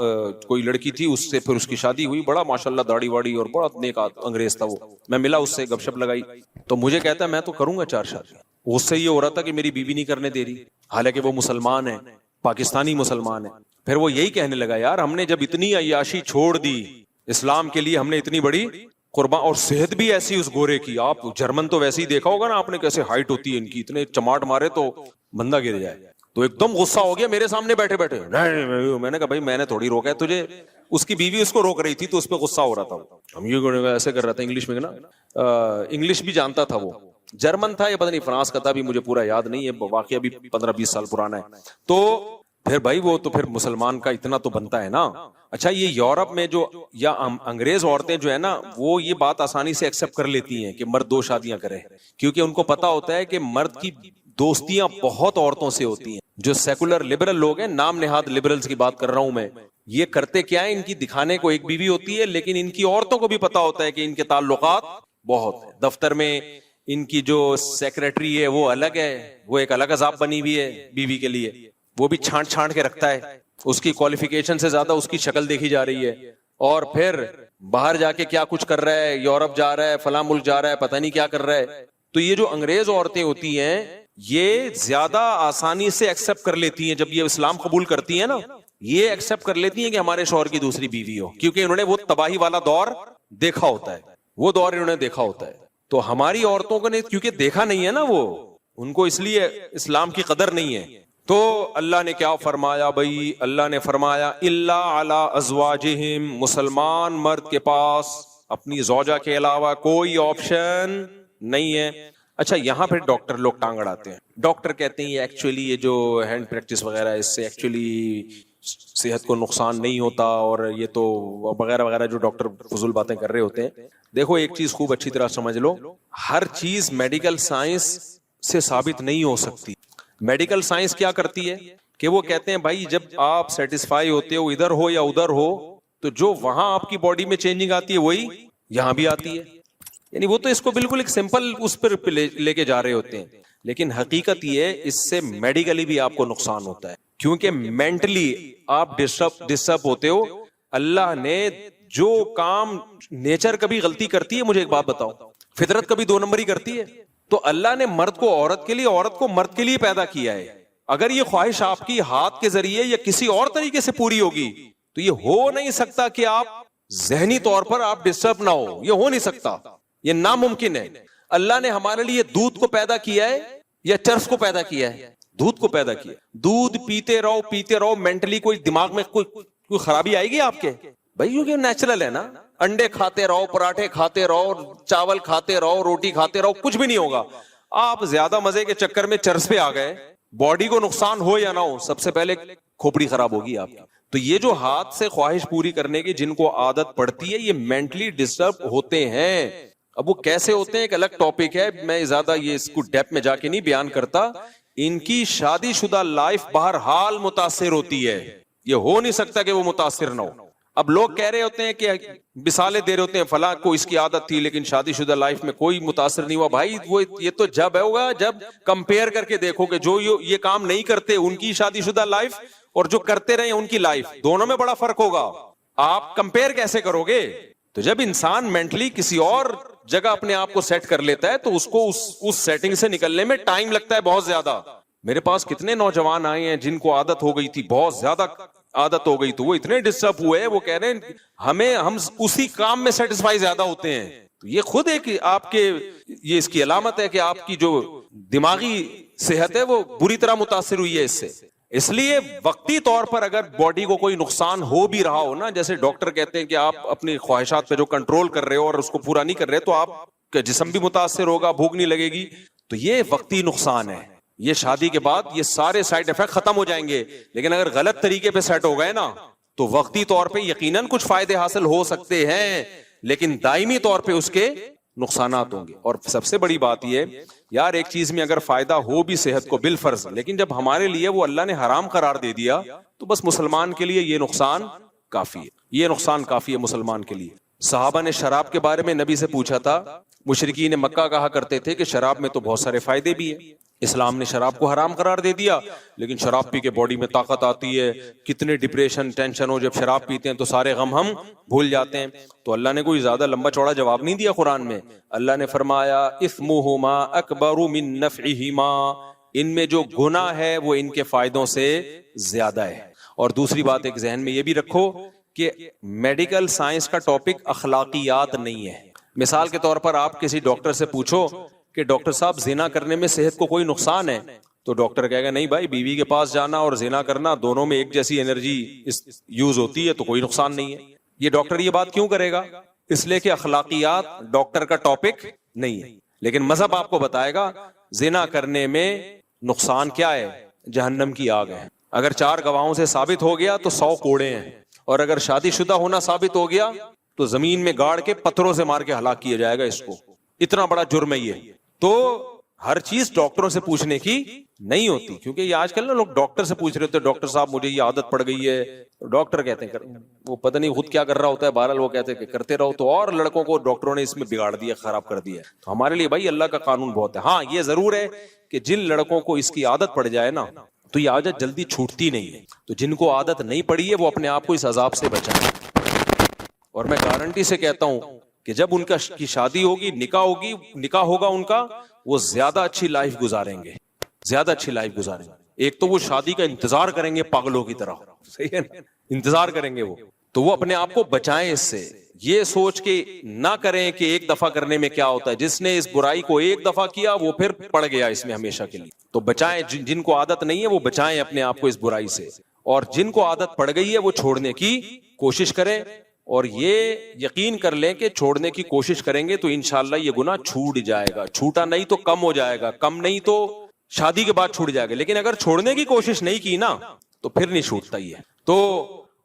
کوئی لڑکی تھی، اس سے پھر اس کی شادی ہوئی. بڑا ماشاءاللہ داڑھی واڑی اور بڑا نیک انگریز تھا وہ. میں ملا اس سے، گپ شپ لگائی تو مجھے کہتا ہے میں تو کروں گا 4 شادی. اس سے یہ ہو رہا تھا کہ میری بیوی نہیں کرنے دے رہی، حالانکہ وہ مسلمان ہے، پاکستانی مسلمان ہے. پھر وہ یہی کہنے لگا یار ہم نے جب اتنی عیاشی چھوڑ دی اسلام کے لیے، ہم نے اتنی بڑی قربان، اور صحت بھی ایسی اس گورے کی. آپ جرمن تو ویسے ہی دیکھا ہوگا نا آپ نے، کیسے ہائٹ ہوتی ہے ان کی، اتنے چماٹ مارے تو بندہ گر جائے. تو ایک دم غصہ ہو گیا میرے سامنے بیٹھے بیٹھے. میں نے کہا بھائی میں نے تھوڑی روکا ہے تجھے، اس کی بیوی اس کو روک رہی تھی تو اس پہ غصہ ہو رہا تھا. ہم یہ ایسے کر رہا تھا انگلش میں نا، انگلش بھی جانتا تھا وہ، جرمن تھا یا پتہ نہیں فرانس کا تھا، بھی مجھے پورا یاد نہیں ہے، واقعہ بھی 15-20 سال پرانا ہے. تو پھر بھائی وہ تو پھر مسلمان کا اتنا تو بنتا ہے نا. اچھا یہ یورپ میں جو یا انگریز عورتیں جو ہے نا وہ یہ بات آسانی سے ایکسپٹ کر لیتی ہیں کہ مرد 2 شادیاں کرے، کیونکہ ان کو پتا ہوتا ہے کہ مرد کی دوستیاں بہت عورتوں سے ہوتی ہیں. جو سیکولر لبرل لوگ ہیں، نام نہاد لبرلز کی بات کر رہا ہوں میں، یہ کرتے کیا ہے، ان کی دکھانے کو ایک بیوی ہوتی ہے، لیکن ان کی عورتوں کو بھی پتا ہوتا ہے کہ ان کے تعلقات بہت ہیں. دفتر میں ان کی جو سیکریٹری ہے وہ الگ ہے، وہ ایک الگ عذاب بنی ہوئی ہے بیوی کے لیے، وہ بھی چھانٹ چھانٹ کے رکھتا ہے، اس کی کوالیفیکیشن سے زیادہ اس کی شکل دیکھی جا رہی ہے. اور پھر باہر جا کے کیا کچھ کر رہا ہے، یورپ جا رہا ہے، فلاں ملک جا رہا ہے، پتہ نہیں کیا کر رہا ہے. تو یہ جو انگریز عورتیں ہوتی ہیں یہ زیادہ آسانی سے ایکسپٹ کر لیتی ہیں، جب یہ اسلام قبول کرتی ہیں نا یہ ایکسپٹ کر لیتی ہیں کہ ہمارے شوہر کی دوسری بیوی ہو، کیونکہ انہوں نے وہ تباہی والا دور دیکھا ہوتا ہے، وہ دور انہوں نے دیکھا ہوتا ہے. تو ہماری عورتوں کو نے کیونکہ دیکھا نہیں ہے نا وہ، ان کو اس لیے اسلام کی قدر نہیں ہے. تو اللہ نے کیا فرمایا بھائی، اللہ نے فرمایا الا علی ازواجہم، مسلمان مرد کے پاس اپنی زوجہ کے علاوہ کوئی آپشن نہیں ہے. اچھا یہاں پھر ڈاکٹر لوگ ٹانگ اڑاتے ہیں، ڈاکٹر کہتے ہیں یہ ایکچولی یہ جو ہینڈ پریکٹس وغیرہ ہے اس سے ایکچولی صحت کو نقصان نہیں ہوتا، اور یہ تو وغیرہ وغیرہ جو ڈاکٹر فضول باتیں کر رہے ہوتے ہیں. دیکھو ایک چیز خوب اچھی طرح سمجھ لو، ہر چیز میڈیکل سائنس سے ثابت نہیں ہو سکتی. میڈیکل سائنس کیا کرتی ہے کہ وہ کہتے ہیں بھائی جب آپ سیٹسفائی ہوتے ہو ادھر ہو یا ادھر ہو تو جو وہاں آپ کی باڈی میں چینجنگ آتی ہے وہی یہاں بھی آتی ہے. یعنی وہ تو اس کو بالکل ایک سمپل اس پر لے کے جا رہے ہوتے ہیں، لیکن حقیقت یہ ہے اس سے میڈیکلی بھی آپ کو نقصان ہوتا ہے، کیونکہ مینٹلی آپ ڈسٹرب ہوتے ہو. اللہ نے جو کام نیچر کبھی غلطی کرتی ہے، مجھے ایک بات بتاؤ، فطرت کبھی 2 نمبری کرتی ہے؟ تو اللہ نے مرد کو عورت کے لیے، عورت کو مرد کے لیے پیدا کیا ہے. اگر یہ خواہش آپ کی ہاتھ کے ذریعے یا کسی اور طریقے سے پوری ہوگی تو یہ ہو نہیں سکتا کہ آپ ذہنی طور پر آپ ڈسٹرب نہ ہو. یہ ہو نہیں سکتا، یہ ناممکن ہے. اللہ نے ہمارے لیے دودھ کو پیدا کیا ہے یا چرس کو پیدا کیا ہے؟ دودھ کو پیدا کیا. دودھ پیتے رہو مینٹلی کوئی دماغ میں کوئی خرابی آئے گی آپ کے؟ بھائی یہ نیچرل ہے نا. انڈے کھاتے رہو، پراٹھے کھاتے رہو، چاول کھاتے رہو، روٹی کھاتے رہو، کچھ بھی نہیں ہوگا. آپ زیادہ مزے کے چکر میں چرس پہ آ گئے، باڈی کو نقصان ہو یا نہ ہو، سب سے پہلے کھوپڑی خراب ہوگی آپ کی. تو یہ جو ہاتھ سے خواہش پوری کرنے کی جن کو عادت پڑتی ہے، یہ مینٹلی ڈسٹرب ہوتے ہیں. اب وہ کیسے ہوتے ہیں ایک الگ ٹاپک ہے، میں زیادہ یہ اس کو ڈیپ میں جا کے نہیں بیان کرتا. ان کی شادی شدہ لائف بہرحال متاثر ہوتی ہے، یہ ہو نہیں سکتا کہ وہ متاثر نہ ہو. اب لوگ کہہ رہے ہوتے ہیں کہ مثالیں دے رہے ہوتے ہیں، فلاں کو اس کی عادت تھی لیکن شادی شدہ لائف میں کوئی متاثر نہیں ہوا. بھائی وہ یہ تو جب ہوگا جب کمپیئر کر کے دیکھو کہ جو یہ کام نہیں کرتے ان کی شادی شدہ لائف اور جو کرتے رہے ان کی لائف، دونوں میں بڑا فرق ہوگا. آپ کمپیئر کیسے کرو گے؟ تو جب انسان مینٹلی کسی اور جگہ اپنے آپ کو سیٹ کر لیتا ہے تو اس کو اس سیٹنگ سے نکلنے میں ٹائم لگتا ہے بہت زیادہ. میرے پاس کتنے نوجوان آئے ہیں جن کو عادت ہو گئی تھی، بہت زیادہ عادت ہو گئی، تو وہ اتنے ڈسٹرب ہوئے، وہ کہہ رہے ہیں ہم اسی کام میں سیٹسفائی زیادہ ہوتے ہیں. تو یہ خود ایک آپ کے یہ اس کی علامت ہے کہ آپ کی جو دماغی صحت ہے وہ بری طرح متاثر ہوئی ہے اس سے. اس لیے وقتی طور پر اگر باڈی کو کوئی نقصان ہو بھی رہا ہو نا، جیسے ڈاکٹر کہتے ہیں کہ آپ اپنی خواہشات پہ جو کنٹرول کر رہے ہو اور اس کو پورا نہیں کر رہے تو آپ کا جسم بھی متاثر ہوگا، بھوک نہیں لگے گی، تو یہ وقتی نقصان ہے. یہ شادی کے بعد یہ سارے سائیڈ افیکٹ ختم ہو جائیں گے. لیکن اگر غلط طریقے پہ سیٹ ہو گئے نا تو وقتی طور پہ یقیناً کچھ فائدے حاصل ہو سکتے ہیں، لیکن دائمی طور پہ اس کے نقصانات ہوں گے. اور سب سے بڑی بات یہ یار، ایک چیز میں اگر فائدہ ہو بھی صحت کو بالفرض، لیکن جب ہمارے لیے وہ اللہ نے حرام قرار دے دیا تو بس مسلمان کے لیے یہ نقصان کافی ہے. یہ نقصان کافی ہے مسلمان کے لیے. صحابہ نے شراب کے بارے میں نبی سے پوچھا تھا. مشرکین مکہ کہا کرتے تھے کہ شراب میں تو بہت سارے فائدے بھی ہیں، اسلام نے شراب کو حرام قرار دے دیا، لیکن شراب پی کے باڈی میں طاقت آتی ہے، کتنے ڈپریشن ٹینشن ہو جب شراب پیتے ہیں تو سارے غم ہم بھول جاتے ہیں. تو اللہ نے کوئی زیادہ لمبا چوڑا جواب نہیں دیا قرآن میں. اللہ نے فرمایا اثمہما اکبر من نفعہما، ان میں جو گناہ ہے وہ ان کے فائدوں سے زیادہ ہے. اور دوسری بات ایک ذہن میں یہ بھی رکھو کہ میڈیکل سائنس کا ٹاپک اخلاقیات نہیں ہے. مثال کے طور پر آپ کسی ڈاکٹر سے پوچھو کہ ڈاکٹر صاحب زنا کرنے میں صحت کو کوئی نقصان ہے، تو ڈاکٹر کہے گا نہیں بھائی، بیوی کے پاس جانا اور زنا کرنا دونوں میں ایک جیسی انرجی یوز ہوتی ہے تو کوئی نقصان نہیں ہے. یہ ڈاکٹر یہ بات کیوں کرے گا؟ اس لیے کہ اخلاقیات ڈاکٹر کا ٹاپک نہیں ہے. لیکن مذہب آپ کو بتائے گا زنا کرنے میں نقصان کیا ہے، جہنم کی آگ ہے. اگر 4 گواہوں سے ثابت ہو گیا تو 100 کوڑے ہیں، اور اگر شادی شدہ ہونا ثابت ہو گیا تو زمین میں گاڑ کے پتھروں سے مار کے ہلاک کیا جائے گا. اس کو اتنا بڑا جرم ہے یہ. تو ہر چیز ڈاکٹروں سے پوچھنے کی نہیں ہوتی، کیونکہ یہ آج کل نا لوگ ڈاکٹر سے پوچھ رہے ہوتے ہیں ڈاکٹر صاحب مجھے یہ عادت پڑ گئی ہے. ڈاکٹر کہتے ہیں وہ پتہ نہیں خود کیا کر رہا ہوتا ہے، بہرحال وہ کہتے ہیں کہ کرتے رہو. تو اور لڑکوں کو ڈاکٹروں نے اس میں بگاڑ دیا، خراب کر دیا. تو ہمارے لیے بھائی اللہ کا قانون بہت ہے. ہاں یہ ضرور ہے کہ جن لڑکوں کو اس کی عادت پڑ جائے نا تو یہ عادت جلدی چھوٹتی نہیں ہے. تو جن کو عادت نہیں پڑی ہے وہ اپنے آپ کو اس عذاب سے بچائیں. اور میں گارنٹی سے کہتا ہوں کہ جب ان کی شادی ہوگی، نکاح ہوگا ان کا، وہ زیادہ اچھی لائف گزاریں گے، زیادہ اچھی لائف گزاریں گے. ایک تو وہ شادی کا انتظار کریں گے پاگلوں کی طرح، صحیح ہے نا؟ انتظار کریں گے وہ. تو وہ اپنے آپ کو بچائیں اس سے. یہ سوچ کے نہ کریں کہ ایک دفعہ کرنے میں کیا ہوتا ہے. جس نے اس برائی کو ایک دفعہ کیا وہ پھر پڑ گیا اس میں ہمیشہ کے لیے. تو بچائیں، جن کو عادت نہیں ہے وہ بچائیں اپنے آپ کو اس برائی سے. اور جن کو عادت پڑ گئی ہے وہ چھوڑنے کی کوشش کریں. اور یہ یقین کر لیں کہ چھوڑنے کی کوشش کریں گے تو انشاءاللہ یہ گناہ چھوٹ جائے گا. چھوٹا نہیں تو کم ہو جائے گا، کم نہیں تو شادی کے بعد چھوٹ جائے گا. لیکن اگر چھوڑنے کی کوشش نہیں کی نا تو پھر نہیں چھوٹتا ہی ہے. تو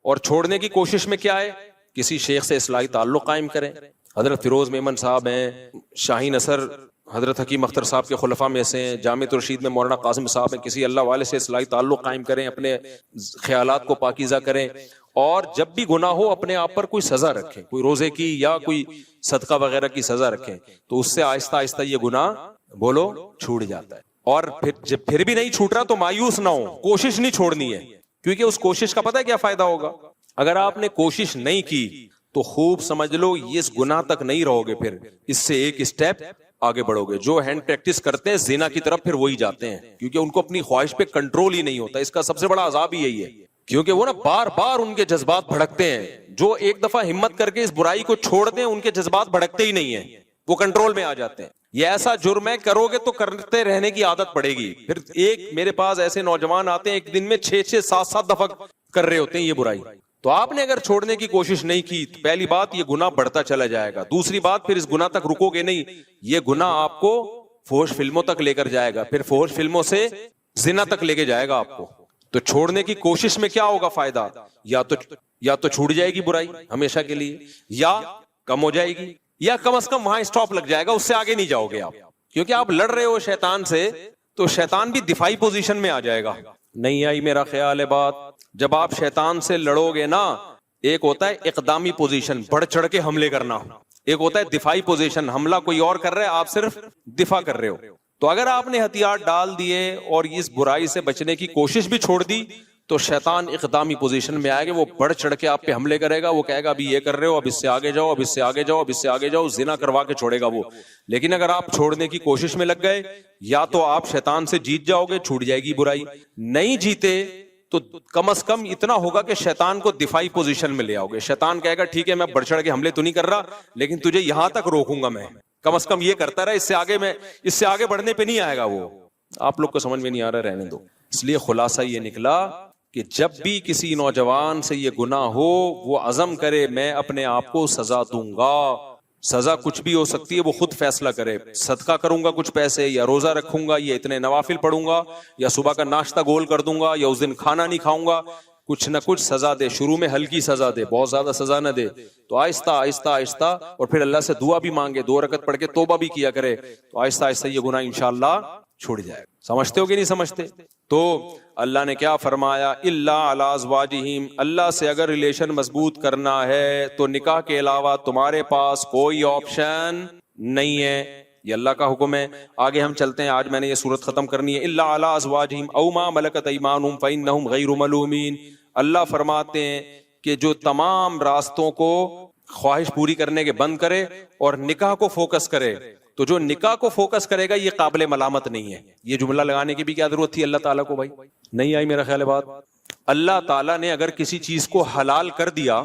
اور چھوڑنے کی کوشش میں کیا ہے، کسی شیخ سے اصلاحی تعلق قائم کریں. حضرت فیروز میمن صاحب ہیں، شاہین اثر حضرت حکیم اختر صاحب کے خلفاء میں سے ہیں، جامع الرشید میں مولانا قاسم صاحب ہیں. کسی اللہ والے سے اصلاحی تعلق قائم کریں، اپنے خیالات کو پاکیزہ کریں. اور جب بھی گناہ ہو اپنے آپ پر کوئی سزا رکھیں، کوئی روزے کی یا کوئی صدقہ وغیرہ کی سزا رکھیں، تو اس سے آہستہ آہستہ یہ گناہ بولو چھوٹ جاتا ہے. اور پھر بھی نہیں چھوٹ رہا تو مایوس نہ ہو، کوشش نہیں چھوڑنی ہے. کیونکہ اس کوشش کا پتہ ہے کیا فائدہ ہوگا. اگر آپ نے کوشش نہیں کی تو خوب سمجھ لو یہ اس گناہ تک نہیں رہو گے، پھر اس سے ایک اسٹیپ آگے بڑھو گے. جو ہینڈ پریکٹس کرتے ہیں زنا کی طرف پھر وہی جاتے ہیں، کیونکہ ان کو اپنی خواہش پہ کنٹرول ہی نہیں ہوتا. اس کا سب سے بڑا عذاب ہی یہی ہے، کیونکہ وہ نا بار بار ان کے جذبات بھڑکتے ہیں. جو ایک دفعہ ہمت کر کے اس برائی کو چھوڑ دیں ان کے جذبات بھڑکتے ہی نہیں ہیں، وہ کنٹرول میں آ جاتے ہیں. یہ ایسا جرم ہے کرو گے تو کرتے رہنے کی عادت پڑے گی. پھر ایک میرے پاس ایسے نوجوان آتے ہیں ایک دن میں 6-6 7-7 دفعہ کر رہے ہوتے ہیں یہ برائی. تو آپ نے اگر چھوڑنے کی کوشش نہیں کی تو پہلی بات یہ گناہ بڑھتا چلا جائے گا. دوسری بات پھر اس گناہ تک رکو گے نہیں، یہ گناہ آپ کو فحش فلموں تک لے کر جائے گا، پھر فحش فلموں سے زنا تک لے کے جائے گا آپ کو. تو چھوڑنے کی کوشش میں کیا ہوگا فائدہ؟ یا تو چھوٹ جائے گی برائی ہمیشہ کے لیے، یا کم ہو جائے گی، یا کم از کم وہاں اسٹاپ لگ جائے گا، اس سے آگے نہیں جاؤ گے آپ. کیونکہ آپ لڑ رہے ہو شیطان سے تو شیطان بھی دفاعی پوزیشن میں آ جائے گا. نہیں آئی میرا خیال ہے بات؟ جب آپ شیطان سے لڑو گے نا، ایک ہوتا ہے اقدامی پوزیشن، بڑھ چڑھ کے حملے کرنا، ایک ہوتا ہے دفاعی پوزیشن، حملہ کوئی اور کر رہا ہے آپ صرف دفاع کر رہے ہو. تو اگر آپ نے ہتھیار ڈال دیے اور اس برائی سے بچنے کی کوشش بھی چھوڑ دی تو شیطان اقدامی پوزیشن میں آئے گا، وہ بڑھ چڑھ کے آپ پہ حملے کرے گا. وہ کہے گا ابھی یہ کر رہے ہو، اب اس سے آگے جاؤ، اب اس سے آگے جاؤ، اب اس سے آگے جاؤ، زنا کروا کے چھوڑے گا وہ. لیکن اگر آپ چھوڑنے کی کوشش میں لگ گئے، یا تو آپ شیطان سے جیت جاؤ گے، چھوٹ جائے گی برائی. نہیں جیتے تو کم از کم اتنا ہوگا کہ شیطان کو دفاعی پوزیشن میں لے آؤ گے. شیطان کہے گا ٹھیک ہے میں بڑھ چڑھ کے حملے تو نہیں کر رہا، لیکن تجھے یہاں تک روکوں گا میں، کم از کم یہ کرتا رہا، اس سے آگے بڑھنے پہ نہیں آئے گا وہ. آپ لوگ کو سمجھ میں نہیں آ رہا، رہنے دو. اس لیے خلاصہ یہ نکلا کہ جب بھی کسی نوجوان سے یہ گناہ ہو وہ عزم کرے میں اپنے آپ کو سزا دوں گا. سزا کچھ بھی ہو سکتی ہے، وہ خود فیصلہ کرے. صدقہ کروں گا کچھ پیسے، یا روزہ رکھوں گا، یا اتنے نوافل پڑھوں گا، یا صبح کا ناشتہ گول کر دوں گا، یا اس دن کھانا نہیں کھاؤں گا. کچھ نہ کچھ سزا دے. شروع میں ہلکی سزا دے، بہت زیادہ سزا نہ دے. تو آہستہ آہستہ آہستہ، اور پھر اللہ سے دعا بھی مانگے، 2 رکعت پڑھ کے توبہ بھی کیا کرے، تو آہستہ آہستہ یہ گناہ انشاءاللہ چھوڑ جائے. سمجھتے ہو کہ نہیں سمجھتے؟ تو اللہ نے کیا فرمایا؟ الا علی ازواجہم، اللہ سے اگر ریلیشن مضبوط کرنا ہے تو نکاح کے علاوہ تمہارے پاس کوئی آپشن نہیں ہے. یہ اللہ کا حکم ہے. آگے ہم چلتے ہیں، آج میں نے یہ سورت ختم کرنی ہے. الا علی ازواجہم او ما ملکت ایمانہم فانہم غیر ملومین. اللہ فرماتے ہیں کہ جو تمام راستوں کو خواہش پوری کرنے کے بند کرے اور نکاح کو فوکس کرے، تو جو نکاح کو فوکس کرے گا یہ قابل ملامت نہیں ہے. یہ جملہ لگانے کی بھی کیا ضرورت تھی اللہ تعالیٰ کو؟ بھائی نہیں آئی میرا خیال ہے بات. اللہ تعالیٰ نے اگر کسی چیز کو حلال کر دیا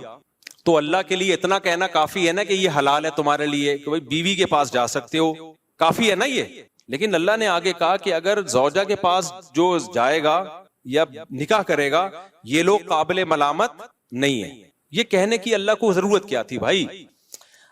تو اللہ کے لیے اتنا کہنا کافی ہے نا کہ یہ حلال ہے تمہارے لیے، کہ بھائی بیوی کے پاس جا سکتے ہو، کافی ہے نا یہ. لیکن اللہ نے آگے کہا کہ اگر زوجہ کے پاس جو جائے گا یا نکاح کرے گا یہ لوگ قابل ملامت نہیں ہے. یہ کہنے کی اللہ کو ضرورت کیا تھی بھائی؟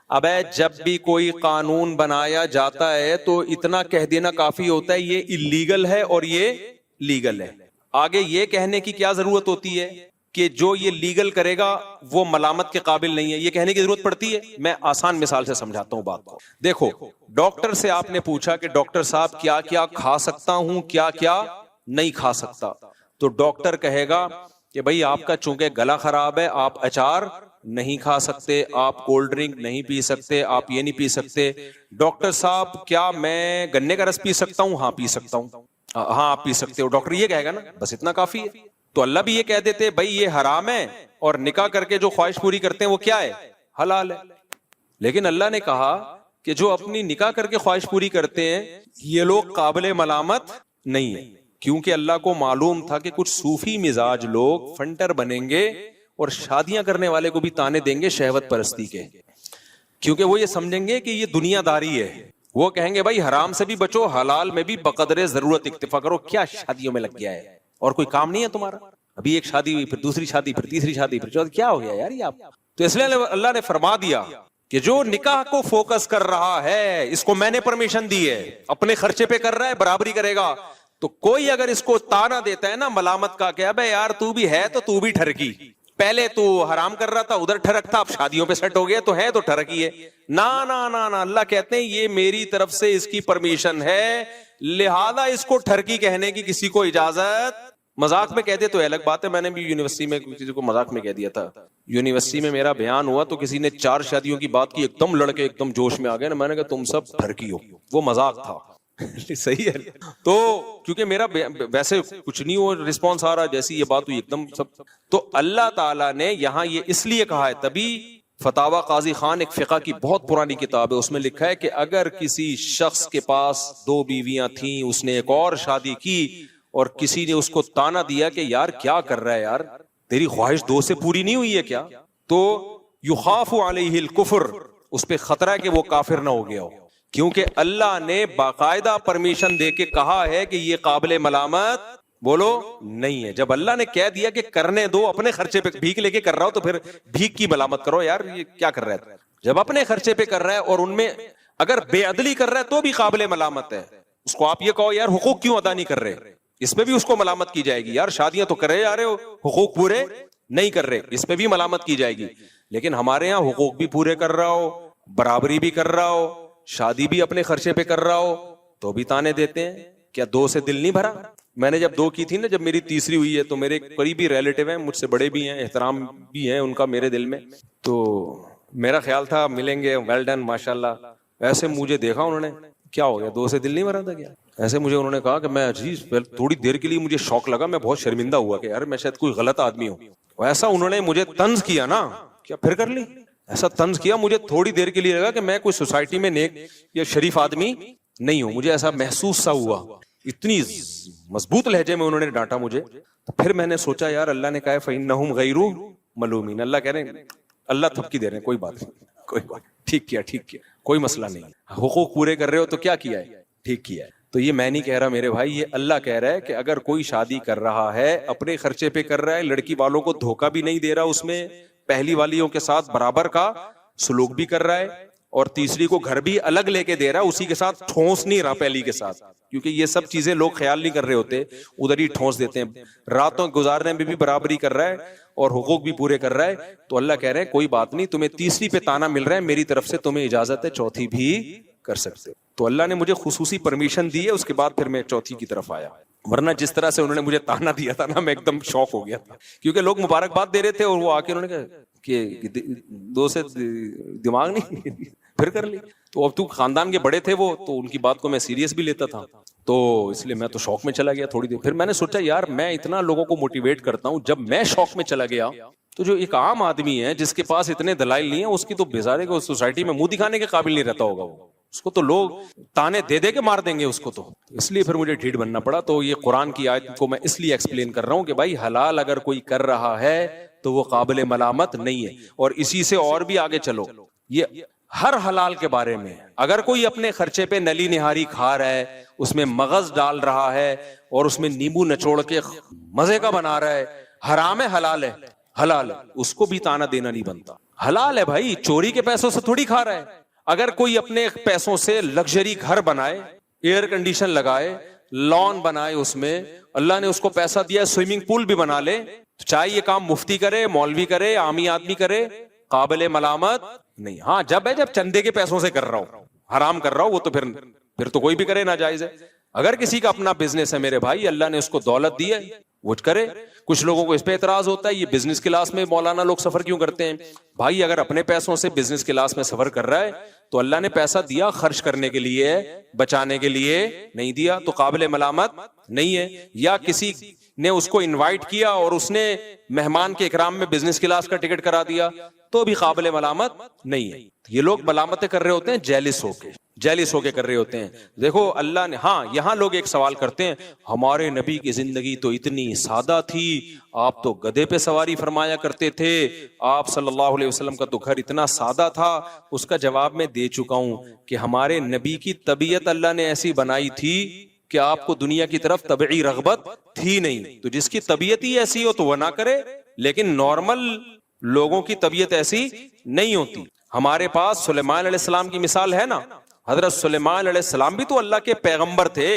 اب جب بھی کوئی قانون بنایا جاتا ہے تو اتنا کہہ دینا کافی ہوتا ہے یہ اللیگل ہے اور یہ لیگل ہے. آگے یہ کہنے کی کیا ضرورت ہوتی ہے کہ جو یہ لیگل کرے گا وہ ملامت کے قابل نہیں ہے؟ یہ کہنے کی ضرورت پڑتی ہے؟ میں آسان مثال سے سمجھاتا ہوں بات کو. دیکھو، ڈاکٹر سے آپ نے پوچھا کہ ڈاکٹر صاحب کیا کیا کھا سکتا ہوں، کیا کیا نہیں کھا سکتا، تو ڈاکٹر کہے گا کہ بھائی آپ کا چونکہ گلا خراب ہے آپ اچار نہیں کھا سکتے، آپ کولڈ ڈرنک نہیں پی سکتے، آپ یہ نہیں پی سکتے. ڈاکٹر صاحب کیا میں گنے کا رس پی سکتا ہوں؟ ہاں پی سکتا ہوں. ہاں آپ پی سکتے ہو. ڈاکٹر یہ کہے گا نا، بس اتنا کافی ہے. تو اللہ بھی یہ کہہ دیتے بھائی یہ حرام ہے، اور نکاح کر کے جو خواہش پوری کرتے ہیں وہ کیا ہے؟ حلال ہے. لیکن اللہ نے کہا کہ جو اپنی نکاح کر کے خواہش پوری کرتے ہیں یہ لوگ قابل ملامت نہیں ہے. کیونکہ اللہ کو معلوم تھا کہ کچھ صوفی مزاج لوگ فنٹر بنیں گے اور شادیاں کرنے والے کو بھی تانے دیں گے شہوت پرستی کے، کیونکہ وہ یہ سمجھیں گے کہ یہ دنیا داری ہے. وہ کہیں گے بھائی حرام سے بھی بچو، حلال میں بھی بقدر ضرورت اکتفا کرو. کیا شادیوں میں لگ گیا ہے اور کوئی کام نہیں ہے تمہارا؟ ابھی ایک شادی ہوئی، پھر دوسری شادی، پھر تیسری شادی، پھر چوتھی. کیا ہو گیا یار یہ آپ؟ تو اس لیے اللہ نے فرما دیا کہ جو نکاح کو فوکس کر رہا ہے اس کو میں نے پرمیشن دی ہے، اپنے خرچے پہ کر رہا ہے، برابری کرے گا. تو کوئی اگر اس کو تانا دیتا ہے نا ملامت کا کہ ابے یار تو بھی ہے تو بھی ٹھرکی، پہلے تو حرام کر رہا تھا ادھر ٹھرک تھا، اب شادیوں پہ سیٹ ہو گیا تو ہے تو ٹھرکی ہے. نا نا نا نا، اللہ کہتے ہیں یہ میری طرف سے اس کی پرمیشن ہے، لہذا اس کو ٹھرکی کہنے کی کسی کو اجازت. مذاق میں کہتے تو الگ بات ہے. میں نے بھی یونیورسٹی میں کسی کو مذاق میں کہہ دیا تھا. یونیورسٹی میں میرا بیان ہوا تو کسی نے 4 شادیوں کی بات کی، ایک دم لڑکے ایک دم جوش میں آ گئے نا. میں نے کہا تم سب ٹھرکی ہو. وہ مذاق تھا. صحیح ہے. تو کیونکہ میرا ویسے کچھ نہیں ہو رسپانس آ رہا، جیسی یہ بات ہوئی ایک دم سب. تو اللہ تعالیٰ نے یہاں یہ اس لیے کہا ہے، تبھی فتاوا قاضی خان ایک فقہ کی بہت پرانی کتاب ہے، اس میں لکھا ہے کہ اگر کسی شخص کے پاس 2 بیویاں تھیں، اس نے ایک اور شادی کی اور کسی نے اس کو تانا دیا کہ یار کیا کر رہا ہے یار، تیری خواہش 2 سے پوری نہیں ہوئی ہے کیا، تو یخاف علیہ الکفر، اس پہ خطرہ ہے کہ وہ کافر نہ ہو گیا ہو، کیونکہ اللہ نے باقاعدہ پرمیشن دے کے کہا ہے کہ یہ قابل ملامت بولو نہیں ہے۔ جب اللہ نے کہہ دیا کہ کرنے دو، اپنے خرچے پہ بھیک لے کے کر رہا ہو تو پھر بھیک کی ملامت کرو یار، یہ کیا کر رہا ہے؟ جب اپنے خرچے پہ کر رہا ہے اور ان میں اگر بے عدلی کر رہا ہے تو بھی قابل ملامت ہے، اس کو آپ یہ کہو یار حقوق کیوں ادا نہیں کر رہے، اس پہ بھی اس کو ملامت کی جائے گی، یار شادیاں تو کر رہے جا رہے ہو، حقوق پورے نہیں کر رہے، اس پہ بھی ملامت کی جائے گی۔ لیکن ہمارے یہاں حقوق بھی پورے کر رہا ہو، برابری بھی کر رہا ہو، شادی بھی اپنے خرچے پہ کر رہا ہو تو بھی تانے دیتے ہیں۔ کیا 2 سے دل نہیں بھرا؟ میں نے جب 2 کی تھی نا، جب میری تیسری ہوئی ہے، تو میرے قریبی ریلیٹیو ہیں، مجھ سے بڑے بھی ہیں، احترام بھی ہے ان کا میرے دل میں، تو میرا خیال تھا ملیں گے، ویل ڈن ماشاءاللہ۔ ایسے مجھے دیکھا انہوں نے، کیا ہو گیا 2 سے دل نہیں بھرا تھا کیا؟ ایسے مجھے انہوں نے کہا کہ میں عزیز تھوڑی دیر کے لیے مجھے شوق لگا، میں بہت شرمندہ ہوا کہ یار میں شاید کوئی غلط آدمی ہوں۔ ایسا انہوں نے مجھے طنز کیا نا، کیا پھر کر لی، ایسا طنز کیا، مجھے تھوڑی دیر کے لیے لگا کہ میں کوئی سوسائٹی میں نیک یا شریف آدمی نہیں ہوں، مجھے ایسا محسوس سا ہوا، اتنی مضبوط لہجے میں انہوں نے ڈانٹا مجھے۔ تو پھر میں نے سوچا یار اللہ نے کہا ہے فَإِنَّهُمْ غَيْرُ مَلُومِينَ، اللہ کہہ رہے ہیں، اللہ تھپکی دے رہے ہیں، کوئی بات نہیں، کوئی بات، ٹھیک کیا، کوئی مسئلہ نہیں، حقوق پورے کر رہے ہو تو کیا کیا ہے، ٹھیک کیا ہے۔ تو یہ میں نہیں کہہ رہا میرے بھائی، یہ اللہ کہہ رہا ہے کہ اگر کوئی شادی کر رہا ہے اپنے خرچے پہ کر رہا ہے، لڑکی والوں کو دھوکہ بھی نہیں دے رہا، اس میں پہلی والیوں کے ساتھ برابر کا سلوک بھی کر رہا ہے، اور تیسری کو گھر بھی الگ لے کے دے رہا ہے، اسی کے ساتھ ٹھونس نہیں رہا پہلی کے ساتھ، کیونکہ یہ سب چیزیں لوگ خیال نہیں کر رہے ہوتے، ادھر ہی ٹھونس دیتے ہیں، راتوں گزارنے میں بھی برابری کر رہا ہے اور حقوق بھی پورے کر رہا ہے۔ تو اللہ کہہ رہے ہیں کوئی بات نہیں، تمہیں تیسری پہ تانا مل رہا ہے، میری طرف سے تمہیں اجازت ہے چوتھی بھی کر سکتے۔ تو اللہ نے مجھے خصوصی پرمیشن دی ہے، اس کے بعد پھر میں چوتھی کی طرف آیا، ورنہ جس طرح سے انہوں نے مجھے تانا دیا تھا نا، میں ایک دم شوق ہو گیا تھا، کیونکہ لوگ مبارکباد دے رہے تھے اور وہ آ کے انہوں نے کہا کہ 2 سے دماغ نہیں پھر کر لی۔ تو اب تو خاندان کے بڑے تھے وہ، تو ان کی بات کو میں سیریس بھی لیتا تھا، تو اس لیے میں تو شوق میں چلا گیا تھوڑی دیر۔ پھر میں نے سوچا یار میں اتنا لوگوں کو موٹیویٹ کرتا ہوں، جب میں شوق میں چلا گیا تو جو ایک عام آدمی ہے جس کے پاس اتنے دلائل نہیں ہیں، اس کی تو بیزارے کو سوسائٹی میں منہ دکھانے کے قابل نہیں رہتا ہوگا، وہ اس کو تو لوگ تانے دے دے کے مار دیں گے اس کو، تو اس لیے پھر مجھے ڈھیٹ بننا پڑا۔ تو یہ قرآن کی آیت کو میں اس لیے ایکسپلین کر رہا ہوں کہ بھائی حلال اگر کوئی کر رہا ہے تو وہ قابل ملامت نہیں ہے۔ اور اسی سے اور بھی آگے چلو، یہ ہر حلال کے بارے میں، اگر کوئی اپنے خرچے پہ نلی نہاری کھا رہا ہے، اس میں مغز ڈال رہا ہے اور اس میں نیمبو نچوڑ کے مزے کا بنا رہا ہے، حرام ہے حلال ہے، حلال ہے، اس کو بھی تانا دینا نہیں بنتا، حلال ہے بھائی، چوری کے پیسوں سے تھوڑی کھا رہا ہے۔ اگر کوئی اپنے پیسوں سے لگژری گھر بنائے، ایئر کنڈیشن لگائے، لان بنائے، اس میں اللہ نے اس کو پیسہ دیا، سوئمنگ پول بھی بنا لے، تو چاہے یہ کام مفتی کرے، مولوی کرے، عامی آدمی کرے، قابل ملامت نہیں۔ ہاں جب چندے کے پیسوں سے کر رہا ہو، حرام کر رہا ہو، وہ تو پھر تو کوئی بھی کرے ناجائز ہے۔ اگر کسی کا اپنا بزنس ہے میرے بھائی، اللہ نے اس کو دولت دی ہے، وہ کرے۔ کچھ لوگوں کو اس پہ اعتراض ہوتا ہے یہ بزنس کلاس میں مولانا لوگ سفر کیوں کرتے ہیں؟ بھائی اگر اپنے پیسوں سے بزنس کلاس میں سفر کر رہا ہے تو اللہ نے پیسہ دیا خرچ کرنے کے لیے، بچانے کے لیے نہیں دیا، تو قابل ملامت نہیں ہے۔ یا کسی نے اس کو انوائٹ کیا اور اس نے مہمان کے اکرام میں بزنس کلاس کا ٹکٹ کرا دیا، تو بھی قابل ملامت نہیں ہے۔ یہ لوگ ملامتیں کر رہے ہوتے ہیں جیلس ہو کے کر رہے ہوتے ہیں۔ دیکھو اللہ نے، ہاں یہاں لوگ ایک سوال کرتے ہیں ہمارے نبی کی زندگی تو اتنی سادہ تھی، آپ تو گدھے پہ سواری فرمایا کرتے تھے، آپ صلی اللہ علیہ وسلم کا تو گھر اتنا سادہ تھا۔ اس کا جواب میں دے چکا ہوں کہ ہمارے نبی کی طبیعت اللہ نے ایسی بنائی تھی کہ آپ کو دنیا کی طرف طبعی رغبت تھی نہیں، تو جس کی طبیعت ہی ایسی ہو تو وہ نہ کرے، لیکن نارمل لوگوں کی طبیعت ایسی نہیں ہوتی۔ ہمارے پاس سلیمان علیہ السلام کی مثال ہے نا، حضرت سلیمان علیہ السلام بھی تو اللہ کے پیغمبر تھے،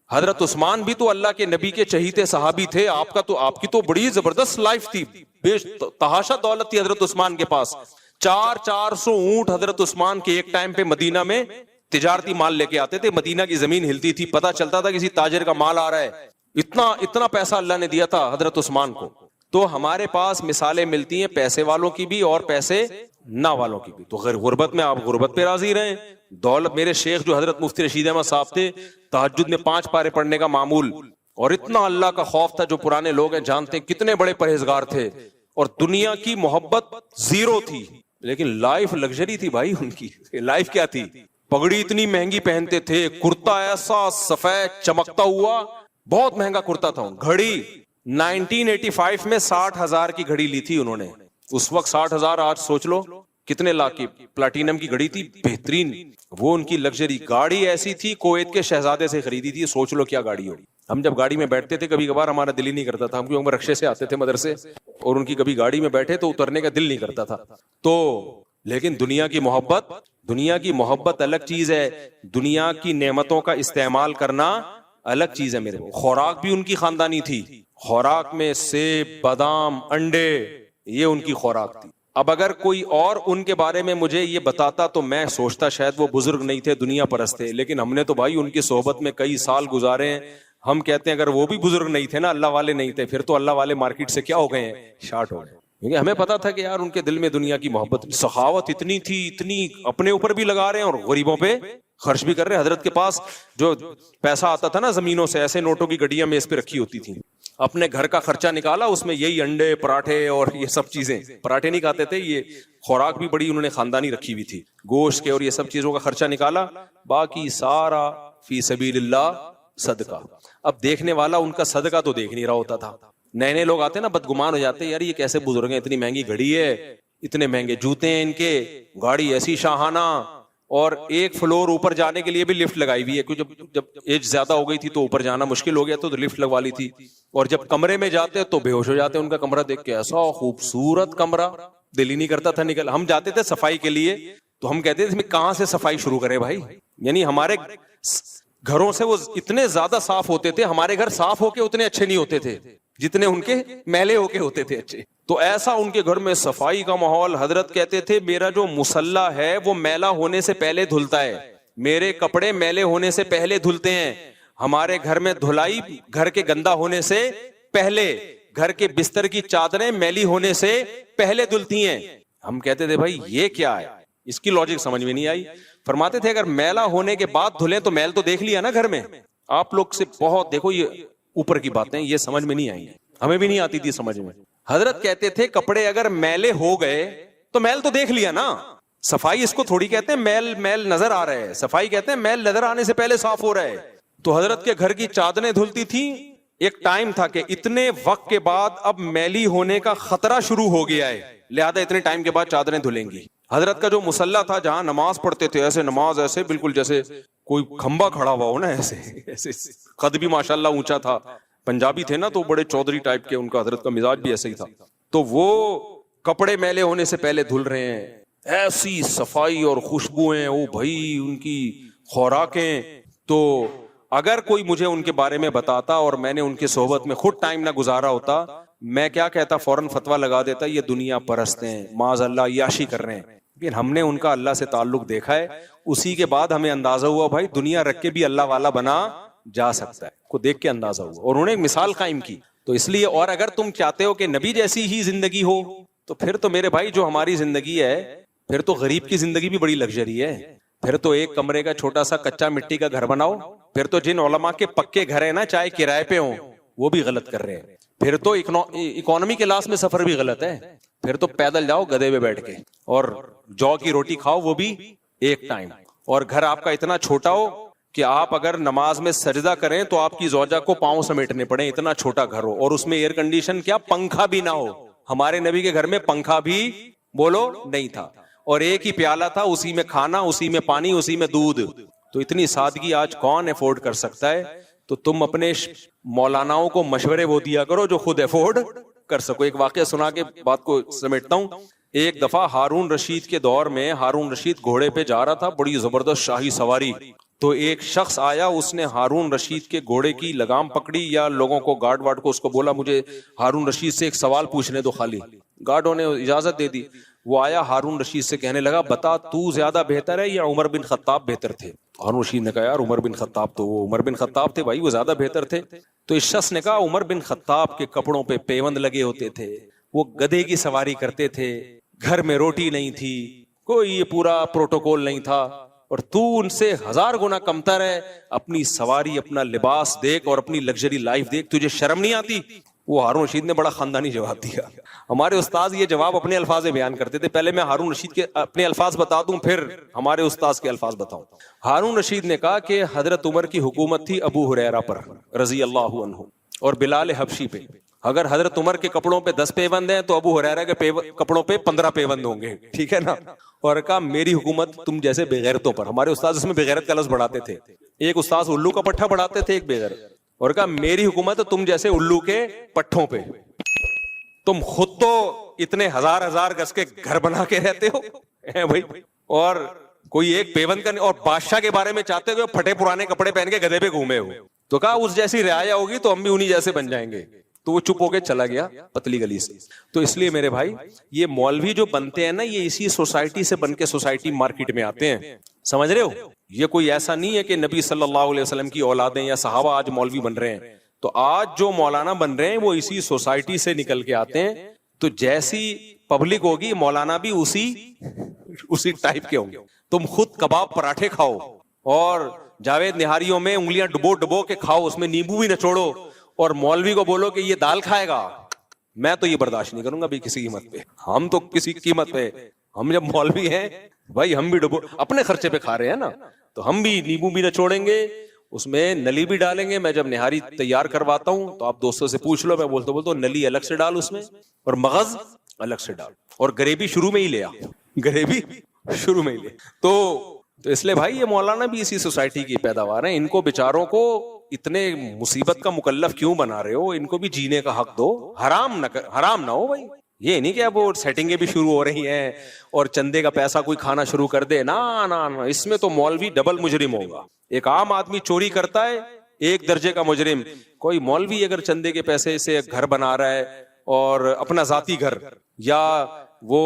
حضرت عثمان بھی تو اللہ کے نبی کے چہیتے صحابی تھے، آپ کی تو بڑی زبردست لائف تھی، بے تحاشا دولت تھی حضرت عثمان کے پاس، 400 اونٹ حضرت عثمان کے ایک ٹائم پہ مدینہ میں تجارتی مال لے کے آتے تھے، مدینہ کی زمین ہلتی تھی، پتہ چلتا تھا کسی تاجر کا مال آ رہا ہے، اتنا پیسہ اللہ نے دیا تھا حضرت عثمان کو۔ تو ہمارے پاس مثالیں ملتی ہیں پیسے والوں کی بھی اور پیسے نہ والوں کی بھی۔ تو غربت میں آپ غربت پہ راضی رہیں، دولت، میرے شیخ جو حضرت مفتی رشید احمد صاحب تھے، تہجد میں 5 پارے پڑھنے کا معمول، اور اتنا اللہ کا خوف تھا، جو پرانے لوگ ہیں جانتے ہیں کتنے بڑے پرہیزگار تھے، اور دنیا کی محبت زیرو تھی، لیکن لائف لگژری تھی بھائی ان کی. لائف کیا تھی؟ پگڑی اتنی مہنگی پہنتے تھے, کرتا ایسا سفید چمکتا ہوا, بہت مہنگا کرتا تھا. گھڑی 1985 میں 60,000 کی گھڑی لی تھی انہوں نے. اس وقت 60,000, آج سوچ لو کتنے لاکھ کی پلاٹینم کی گھڑی تھی, بہترین. وہ ان کی لگژری. گاڑی ایسی تھی کویت کے شہزادے سے خریدی تھی. سوچ لو کیا گاڑی ہوگی. ہم جب گاڑی میں بیٹھتے تھے کبھی کبھار ہمارا دل ہی نہیں کرتا تھا, ہم کیونکہ رکشے سے آتے تھے مدرسے, اور ان کی کبھی گاڑی میں بیٹھے تو اترنے کا دل نہیں کرتا تھا. تو لیکن دنیا کی محبت الگ چیز ہے, دنیا کی نعمتوں کا استعمال کرنا الگ چیز ہے میرے. خوراک بھی ان کی خاندانی تھی. خوراک میں سیب, بادام, انڈے, یہ ان کی خوراک تھی. اب اگر کوئی اور ان کے بارے میں مجھے یہ بتاتا تو میں سوچتا شاید وہ بزرگ نہیں تھے, دنیا پرست تھے. لیکن ہم نے تو بھائی ان کی صحبت میں کئی سال گزارے ہیں. ہم کہتے ہیں اگر وہ بھی بزرگ نہیں تھے نا, اللہ والے نہیں تھے, پھر تو اللہ والے مارکیٹ سے کیا ہو گئے ہیں, شارٹ ہو گئے. کیونکہ ہمیں پتا تھا کہ یار ان کے دل میں دنیا کی محبت, سخاوت اتنی تھی, اتنی اپنے اوپر بھی لگا رہے ہیں اور غریبوں پہ خرچ بھی کر رہے ہیں. حضرت کے پاس جو پیسہ آتا تھا نا زمینوں سے, ایسے نوٹوں کی گڈیاں میز پہ رکھی ہوتی تھیں. اپنے گھر کا خرچہ نکالا, اس میں یہی انڈے, پراٹھے اور یہ سب چیزیں. پراٹھے نہیں کھاتے تھے, یہ خوراک بھی بڑی انہوں نے خاندانی رکھی ہوئی تھی, گوشت کے اور یہ سب چیزوں کا خرچہ نکالا, باقی سارا فی سبیل اللہ صدقہ. اب دیکھنے والا ان کا صدقہ تو دیکھ نہیں رہا ہوتا تھا. نئے نئے لوگ آتے نا بدگمان ہو جاتے, یار یہ کیسے بزرگ ہیں, اتنی مہنگی گھڑی ہے, اتنے مہنگے جوتے ہیں ان کے, گاڑی ایسی شاہانہ, اور ایک فلور اوپر جانے کے لیے بھی لفٹ لگائی ہوئی ہے, کیونکہ جب ایج زیادہ ہو گئی تھی تو اوپر جانا مشکل ہو گیا تو لفٹ لگوا لی تھی. اور جب کمرے میں جاتے تو بے ہوش ہو جاتے ان کا کمرہ دیکھ کے. ایسا خوبصورت کمرہ, دل ہی نہیں کرتا تھا نکل. ہم جاتے تھے صفائی کے لیے تو ہم کہتے تھے کہاں سے صفائی شروع کریں بھائی. یعنی ہمارے گھروں سے وہ اتنے زیادہ صاف ہوتے تھے, ہمارے گھر صاف ہو کے اتنے اچھے نہیں ہوتے تھے جتنے ان کے میلے ہو کے ہوتے تھے اچھے. تو ایسا ان کے گھر میں صفائی کا ماحول. حضرت کہتے تھے میرا جو مصلی ہے وہ میلا ہونے سے پہلے دھلتا ہے, میرے کپڑے میلے ہونے سے پہلے دھلتے ہیں. ہمارے گھر میں دھلائی گھر کے گندا ہونے سے پہلے, گھر کے بستر کی چادریں میلی ہونے سے پہلے دھلتی ہیں. ہم کہتے تھے بھائی یہ کیا ہے, اس کی لاجک سمجھ میں نہیں آئی. فرماتے تھے اگر میلا ہونے کے بعد دھلیں تو میل تو دیکھ لیا نا گھر میں. آپ لوگ سے بہت دیکھو یہ اوپر کی باتیں, یہ سمجھ میں نہیں آئی, ہمیں بھی نہیں آتی تھی سمجھ میں. حضرت کہتے تھے کپڑے اگر میلے ہو گئے تو میل تو دیکھ لیا نا. صفائی اس کو تھوڑی کہتے ہیں میل نظر آ رہا ہے, صفائی کہتے ہیں میل نظر آنے سے پہلے صاف ہو رہا ہے. تو حضرت کے گھر کی چادریں دھلتی تھیں. ایک ٹائم تھا کہ اتنے وقت کے بعد اب میلی ہونے کا خطرہ شروع ہو گیا ہے, لہذا اتنے ٹائم کے بعد چادریں دھلیں گی. حضرت کا جو مصلی تھا جہاں نماز پڑھتے تھے, ایسے نماز ایسے بالکل جیسے کوئی کھمبا کھڑا ہوا ہو نا, ایسے قد بھی ماشاءاللہ اونچا تھا. پنجابی تھے نا تو بڑے چودھری ٹائپ کے, ان کا حضرت کا مزاج بھی ایسے ہی تھا. تو وہ کپڑے میلے ہونے سے پہلے دھل رہے ہیں, ایسی صفائی اور خوشبوئیں, او بھائی ان کی خوراکیں. تو اگر کوئی مجھے ان کے بارے میں بتاتا اور میں نے ان کی صحبت میں خود ٹائم نہ گزارا ہوتا, میں کیا کہتا, فوراً فتویٰ لگا دیتا یہ دنیا پرست ہیں, معاذ اللہ عیاشی کر رہے ہیں. لیکن ہم نے ان کا اللہ سے تعلق دیکھا ہے, اسی کے بعد ہمیں اندازہ ہوا بھائی دنیا رکھ کے بھی اللہ والا بنا جا سکتا ہے, کو دیکھ کے اندازہ ہوا, اور انہوں نے ایک مثال قائم کی. تو اس لیے, اور اگر تم چاہتے ہو کہ نبی جیسی ہی زندگی ہو تو پھر تو میرے بھائی جو ہماری زندگی ہے, پھر تو غریب کی زندگی بھی بڑی لگژری ہے. پھر تو ایک کمرے کا چھوٹا سا کچا مٹی کا گھر بناؤ. پھر تو جن علماء کے پکے گھر ہیں نا, چاہے کرائے پہ ہوں, وہ بھی غلط کر رہے ہیں. پھر تو اکانومی کلاس میں سفر بھی غلط ہے. پھر تو پیدل جاؤ گدھے پہ بیٹھ کے, اور جو کی روٹی کھاؤ وہ بھی ایک ٹائم. اور گھر آپ کا اتنا چھوٹا ہو کہ آپ اگر نماز میں سجدہ کریں تو آپ کی زوجہ کو پاؤں سمیٹنے پڑے, اتنا چھوٹا گھر ہو, اور اس میں ایئر کنڈیشن کیا, پنکھا بھی نہ ہو. ہمارے نبی کے گھر میں پنکھا بھی بولو نہیں تھا, اور ایک ہی پیالہ تھا, اسی میں کھانا, اسی میں پانی, اسی میں دودھ. تو اتنی سادگی آج کون افورڈ کر سکتا ہے؟ تو تم اپنے مولاناؤں کو مشورے وہ دیا کرو جو خود افورڈ کر سکو. ایک واقعہ سنا کے بات کو سمیٹتا ہوں. ایک دفعہ ہارون رشید کے دور میں ہارون رشید گھوڑے پہ جا رہا تھا, بڑی زبردست شاہی سواری. تو ایک شخص آیا, اس نے ہارون رشید کے گھوڑے کی لگام پکڑی, یا لوگوں کو گارڈ وارڈ کو اس کو بولا مجھے ہارون رشید سے ایک سوال پوچھنے دو خالی. گارڈوں نے اجازت دے دی. وہ آیا ہارون رشید سے کہنے لگا بتا تو زیادہ بہتر ہے یا عمر بن خطاب بہتر تھے؟ ہارون رشید نے کہا یار عمر بن خطاب, تو وہ عمر بن خطاب تھے بھائی, وہ زیادہ بہتر تھے. تو اس شخص نے کہا عمر بن خطاب کے کپڑوں پہ پیوند لگے ہوتے تھے, وہ گدھے کی سواری کرتے تھے, گھر میں روٹی نہیں تھی, کوئی یہ پورا پروٹوکول نہیں تھا, اور تو ان سے 1000 گنا کمتر ہے. اپنی سواری, اپنا لباس دیکھ اور اپنی لگژری لائف دیکھ, تجھے شرم نہیں آتی؟ وہ ہارون رشید نے بڑا خاندانی جواب دیا, ہمارے استاذ یہ جواب اپنے الفاظ میں بیان کرتے تھے. پہلے میں ہارون رشید کے اپنے الفاظ بتا دوں پھر ہمارے استاذ کے الفاظ بتاؤں. ہارون رشید نے کہا کہ حضرت عمر کی حکومت تھی ابو ہریرہ پر رضی اللہ عنہ اور بلال حبشی پہ. اگر حضرت عمر کے کپڑوں پہ 10 پیوند ہیں تو ابو ہریرہ کے کپڑوں پہ 15 پیوند ہوں گے, ٹھیک ہے نا. اور کہا میری حکومت تم جیسے بےغیرتوں پر. ہمارے استاد اس میں بےغیرت کا لفظ بڑھاتے تھے. ایک استاذ الو کا پٹھا بڑھاتے تھے, ایک بےغیرت. اور کہا میری حکومت تم جیسے الو کے پٹھوں پہ. تم خود تو اتنے ہزار گز کے گھر بنا کے رہتے ہو بھائی, اور کوئی ایک پیوند کا نہیں, اور بادشاہ کے بارے میں چاہتے ہو پھٹے پرانے کپڑے پہن کے گدھے پہ گھومے ہو. تو کہا اس جیسی رعایا ہوگی تو ہم بھی انہی جیسے بن جائیں گے. تو وہ چپ ہو کے چلا گیا پتلی گلی سے. تو اس لیے میرے بھائی یہ مولوی جو بنتے ہیں نا, یہ اسی سوسائٹی سے بن کے سوسائٹی مارکیٹ میں آتے ہیں, سمجھ رہے ہو. یہ کوئی ایسا نہیں ہے کہ نبی صلی اللہ علیہ وسلم کی اولادیں یا صحابہ آج مولوی بن رہے ہیں. تو آج جو مولانا بن رہے ہیں وہ اسی سوسائٹی سے نکل کے آتے ہیں. تو جیسی پبلک ہوگی مولانا بھی اسی ٹائپ کے ہوں گے. تم خود کباب پراٹھے کھاؤ اور جاوید نہاریوں میں انگلیاں ڈبو کے کھاؤ, اس میں نیمبو بھی نچوڑو, اور مولوی کو بولو کہ یہ دال کھائے گا. میں تو یہ برداشت نہیں کروں گا کسی قیمت پہ. ہم تو کسی قیمت پہ, ہم جب مولوی ہیں بھائی ہم بھی اپنے خرچے پہ کھا رہے ہیں نا, تو ہم بھی نیمبو بھی نچوڑیں گے, اس میں نلی بھی ڈالیں گے. میں جب نہاری تیار کرواتا ہوں تو آپ دوستوں سے پوچھ لو, میں بولتا نلی الگ سے ڈال اس میں اور مغز الگ سے ڈال, اور گریوی شروع میں ہی لے آ, گریوی شروع میں ہی لے. تو اس لیے بھائی یہ مولانا بھی اسی سوسائٹی کی پیداوار ہیں. ان کو بیچاروں کو اتنے مصیبت کا مکلف کیوں بنا رہے ہو؟ ان کو بھی جینے کا حق دو, حرام نہ ہو بھائی. یہ نہیں کہ اب وہ سیٹنگیں بھی شروع ہو رہی ہیں اور چندے کا پیسہ کوئی کھانا شروع کر دے. نا, اس میں تو مولوی ڈبل مجرم ہوگا. ایک عام آدمی چوری کرتا ہے, ایک درجے کا مجرم. کوئی مولوی اگر چندے کے پیسے سے گھر بنا رہا ہے اور اپنا ذاتی گھر, یا وہ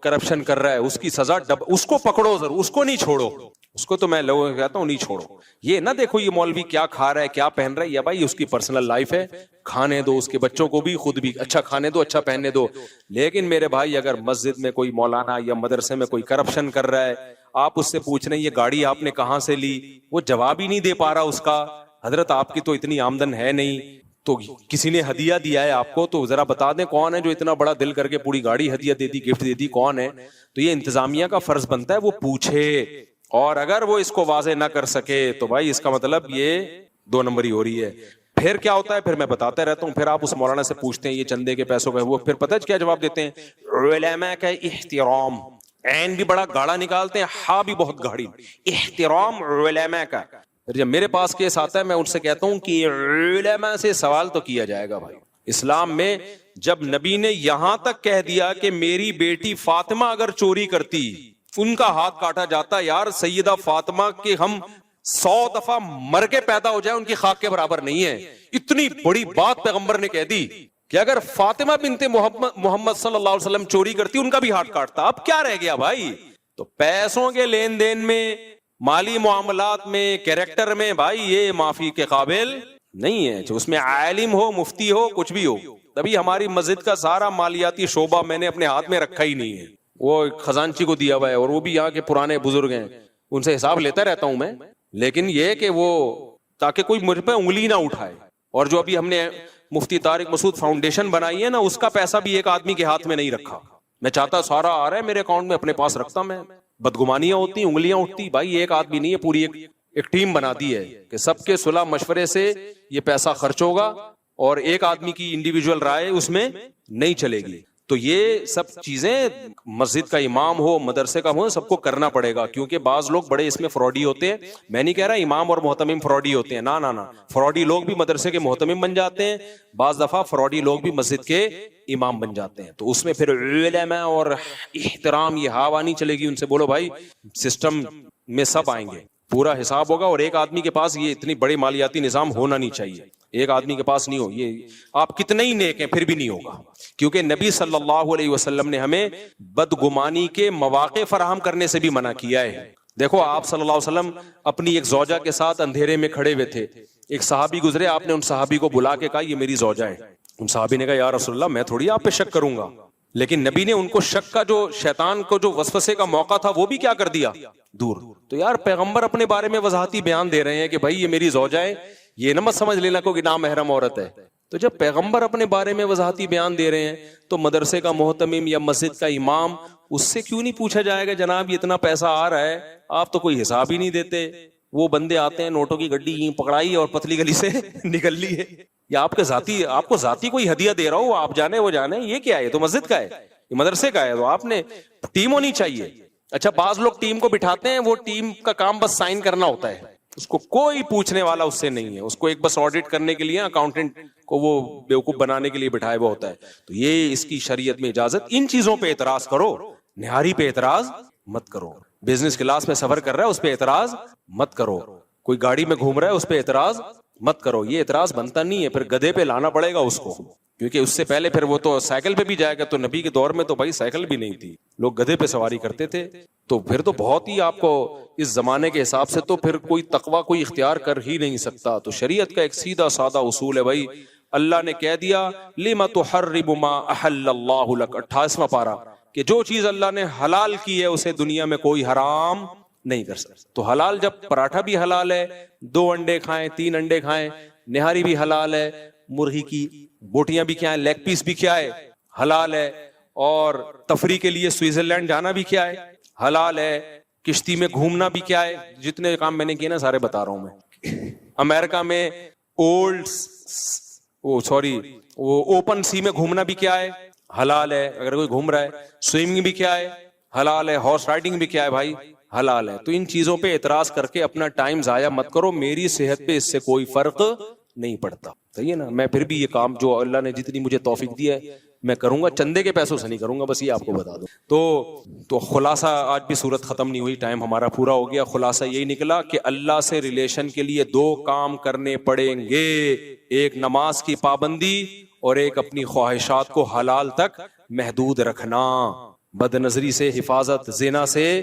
کرپشن کر رہا ہے, اس کی سزا اس کو پکڑو ضرور, اس کو نہیں چھوڑو. اس کو تو میں لوگوں کو کہتا ہوں نہیں چھوڑو. یہ نہ دیکھو یہ مولوی کیا کھا رہا ہے کیا پہن رہا ہے, یا بھائی اس کی پرسنل لائف ہے, کھانے دو, اس کے بچوں کو بھی خود بھی اچھا کھانے دو, اچھا پہننے دو. لیکن میرے بھائی اگر مسجد میں کوئی مولانا یا مدرسے میں کوئی کرپشن کر رہا ہے, آپ اس سے پوچھ رہے ہیں یہ گاڑی آپ نے کہاں سے لی, وہ جواب ہی نہیں دے پا رہا اس کا. حضرت آپ کی تو اتنی آمدن ہے نہیں, تو کسی نے ہدیہ دیا ہے آپ کو, تو ذرا بتا دیں کون ہے جو اتنا بڑا دل کر کے پوری گاڑی ہدیہ دے دی, گفٹ دے دی, کون ہے؟ تو یہ انتظامیہ کا فرض بنتا ہے وہ پوچھے, اور اگر وہ اس کو واضح نہ کر سکے تو بھائی اس کا مطلب یہ 2 نمبری ہو رہی ہے. پھر کیا ہوتا ہے, پھر میں بتاتا رہتا ہوں. پھر آپ اس مولانا سے پوچھتے ہیں یہ چندے کے پیسوں کا, وہ پھر پتہ ہے کیا جواب دیتے ہیں؟ علماء کا احترام. عین بھی بڑا گاڑا نکالتے ہیں, ہاں بھی بہت گاڑی. احترام علماء کا. جب میرے پاس کیس آتا ہے میں ان سے کہتا ہوں کہ علماء سے سوال تو کیا جائے گا. بھائی اسلام میں جب نبی نے یہاں تک کہہ دیا کہ میری بیٹی فاطمہ اگر چوری کرتی ان کا ہاتھ کاٹا جاتا, یار سیدہ فاطمہ کے ہم 100 دفعہ مر کے پیدا ہو جائے ان کی خاک کے برابر نہیں ہے. اتنی بڑی بات پیغمبر نے کہہ دی کہ اگر فاطمہ بنت محمد صلی اللہ علیہ وسلم چوری کرتی ان کا بھی ہاتھ کاٹتا. اب کیا رہ گیا بھائی؟ تو پیسوں کے لین دین میں, مالی معاملات میں, کیریکٹر میں, بھائی یہ معافی کے قابل نہیں ہے. اس میں عالم ہو, مفتی ہو, کچھ بھی ہو. تبھی ہماری مسجد کا سارا مالیاتی شعبہ میں نے اپنے ہاتھ میں رکھا ہی نہیں ہے, وہ خزانچی کو دیا ہوا ہے, اور وہ بھی یہاں کے پرانے بزرگ ہیں, ان سے حساب لیتا رہتا ہوں میں. لیکن یہ کہ وہ تاکہ کوئی مجھ پہ انگلی نہ اٹھائے. اور جو ابھی ہم نے مفتی طارق مسعود فاؤنڈیشن بنائی ہے نا, اس کا پیسہ بھی ایک آدمی کے ہاتھ میں نہیں رکھا. میں چاہتا سارا آ رہا ہے میرے اکاؤنٹ میں, اپنے پاس رکھتا. میں بدگمانیاں ہوتی, انگلیاں اٹھتی. بھائی ایک آدمی نہیں ہے, پوری ایک ٹیم بنا دی ہے کہ سب کے صلاح مشورے سے یہ پیسہ خرچ ہوگا, اور ایک آدمی کی انڈیویجول رائے اس میں نہیں چلے گی. تو یہ سب چیزیں مسجد کا امام ہو, مدرسے کا ہو, سب کو کرنا پڑے گا. کیونکہ بعض لوگ بڑے اس میں فراڈی ہوتے ہیں. میں نہیں کہہ رہا امام اور محتمم فراڈی ہوتے ہیں, نہ, فراڈی لوگ بھی مدرسے کے محتمم بن جاتے ہیں, بعض دفعہ فراڈی لوگ بھی مسجد کے امام بن جاتے ہیں. تو اس میں پھر علماء اور احترام یہ ہوا نہیں چلے گی. ان سے بولو بھائی سسٹم میں سب آئیں گے, پورا حساب ہوگا, اور ایک آدمی کے پاس یہ اتنی بڑی مالیاتی نظام ہونا نہیں چاہیے. ایک آدمی کے پاس نہیں ہو, یہ آپ کتنے ہی نیک ہیں پھر بھی نہیں ہوگا. کیونکہ نبی صلی اللہ علیہ وسلم نے ہمیں بدگمانی کے مواقع فراہم کرنے سے بھی منع کیا ہے. دیکھو آپ صلی اللہ علیہ وسلم اپنی ایک زوجہ کے ساتھ اندھیرے میں کھڑے ہوئے تھے, ایک صحابی گزرے, آپ نے ان صحابی کو بلا کے کہا یہ میری زوجہ ہے. ان صحابی نے کہا یا رسول اللہ میں تھوڑی آپ پہ شک کروں گا. لیکن نبی نے ان کو شک کا جو شیطان کو جو وسوسے کا موقع تھا وہ بھی کیا کر دیا, دور. تو یار پیغمبر اپنے بارے میں وضاحتی بیان دے رہے ہیں کہ بھائی یہ میری زوجہ ہے, یہ نہ مت سمجھ لینا کوئی نامحرم عورت ہے. تو جب پیغمبر اپنے بارے میں وضاحتی بیان دے رہے ہیں تو مدرسے کا محتمم یا مسجد کا امام اس سے کیوں نہیں پوچھا جائے گا جناب یہ اتنا پیسہ آ رہا ہے آپ تو کوئی حساب ہی نہیں دیتے؟ وہ بندے آتے ہیں نوٹوں کی گڈی پکڑائی اور پتلی گلی سے نکل لی ہے، یا آپ کو ذاتی کوئی ہدیہ دے رہا ہو، آپ جانے وہ جانے، یہ کیا ہے؟ تو مسجد کا ہے، یہ مدرسے کا ہے، تو آپ نے ٹیم ہونی چاہیے۔ اچھا بعض لوگ ٹیم کو بٹھاتے ہیں، وہ ٹیم کا کام بس سائن کرنا ہوتا ہے، اس کو کوئی پوچھنے والا اس سے نہیں ہے، اس کو ایک بس آڈٹ کرنے کے لیے اکاؤنٹنٹ کو وہ بیوقوف بنانے کے لیے بٹھایا ہوا ہوتا ہے۔ تو یہ اس کی شریعت میں اجازت، ان چیزوں پہ اعتراض کرو، نہاری پہ اعتراض مت کرو، بزنس کلاس میں سفر کر رہا ہے اس پہ اعتراض مت کرو، کوئی گاڑی میں گھوم رہا ہے اس پہ اعتراض مت کرو، یہ اعتراض بنتا نہیں ہے، پھر گدھے پہ لانا پڑے گا اس کو، کیونکہ اس سے پہلے پھر وہ تو سائیکل پہ بھی جائے گا، تو نبی کے دور میں تو بھائی سائیکل بھی نہیں تھی، لوگ گدھے پہ سواری کرتے تھے، تو پھر تو بہت ہی آپ کو اس زمانے کے حساب سے تو پھر کوئی تقوی کوئی اختیار کر ہی نہیں سکتا۔ تو شریعت کا ایک سیدھا سادہ اصول ہے بھائی، اللہ نے کہہ دیا لِمَ تُحَرِّمُ مَا أَحَلَّ اللَّهُ لَكَ، 28واں پارہ، کہ جو چیز اللہ نے حلال کی ہے اسے دنیا میں کوئی حرام نہیں کر سکتا۔ تو حلال جب پراٹھا بھی حلال ہے، 2 انڈے کھائیں 3 انڈے کھائیں، نہاری بھی حلال ہے، مرغی کی بوٹیاں بھی کیا ہے، لیگ پیس بھی کیا ہے حلال ہے، اور تفریح کے لیے سوئٹزرلینڈ جانا بھی کیا ہے حلال ہے، کشتی میں گھومنا بھی کیا ہے، جتنے کام میں نے کیے نا سارے بتا رہا ہوں میں۔ امریکہ میں اوپن سی میں گھومنا بھی کیا ہے حلال ہے، اگر کوئی گھوم رہا ہے، سوئمنگ بھی کیا ہے حلال ہے، ہارس رائڈنگ بھی کیا ہے بھائی حلال ہے۔ تو ان چیزوں پہ اعتراض کر کے اپنا ٹائم ضائع مت کرو، میری صحت پہ اس سے کوئی فرق نہیں پڑتا، صحیح ہے نا؟ میں پھر بھی یہ کام جو اللہ نے جتنی مجھے توفیق دی ہے میں کروں گا، چندے کے پیسوں سے نہیں کروں گا، بس یہ آپ کو بتا دوں۔ تو خلاصہ، آج بھی صورت ختم نہیں ہوئی، ٹائم ہمارا پورا ہو گیا۔ خلاصہ یہی نکلا کہ اللہ سے ریلیشن کے لیے 2 کام کرنے پڑیں گے، ایک نماز کی پابندی اور ایک اپنی خواہشات کو حلال تک محدود رکھنا، بد نظری سے حفاظت، زنا سے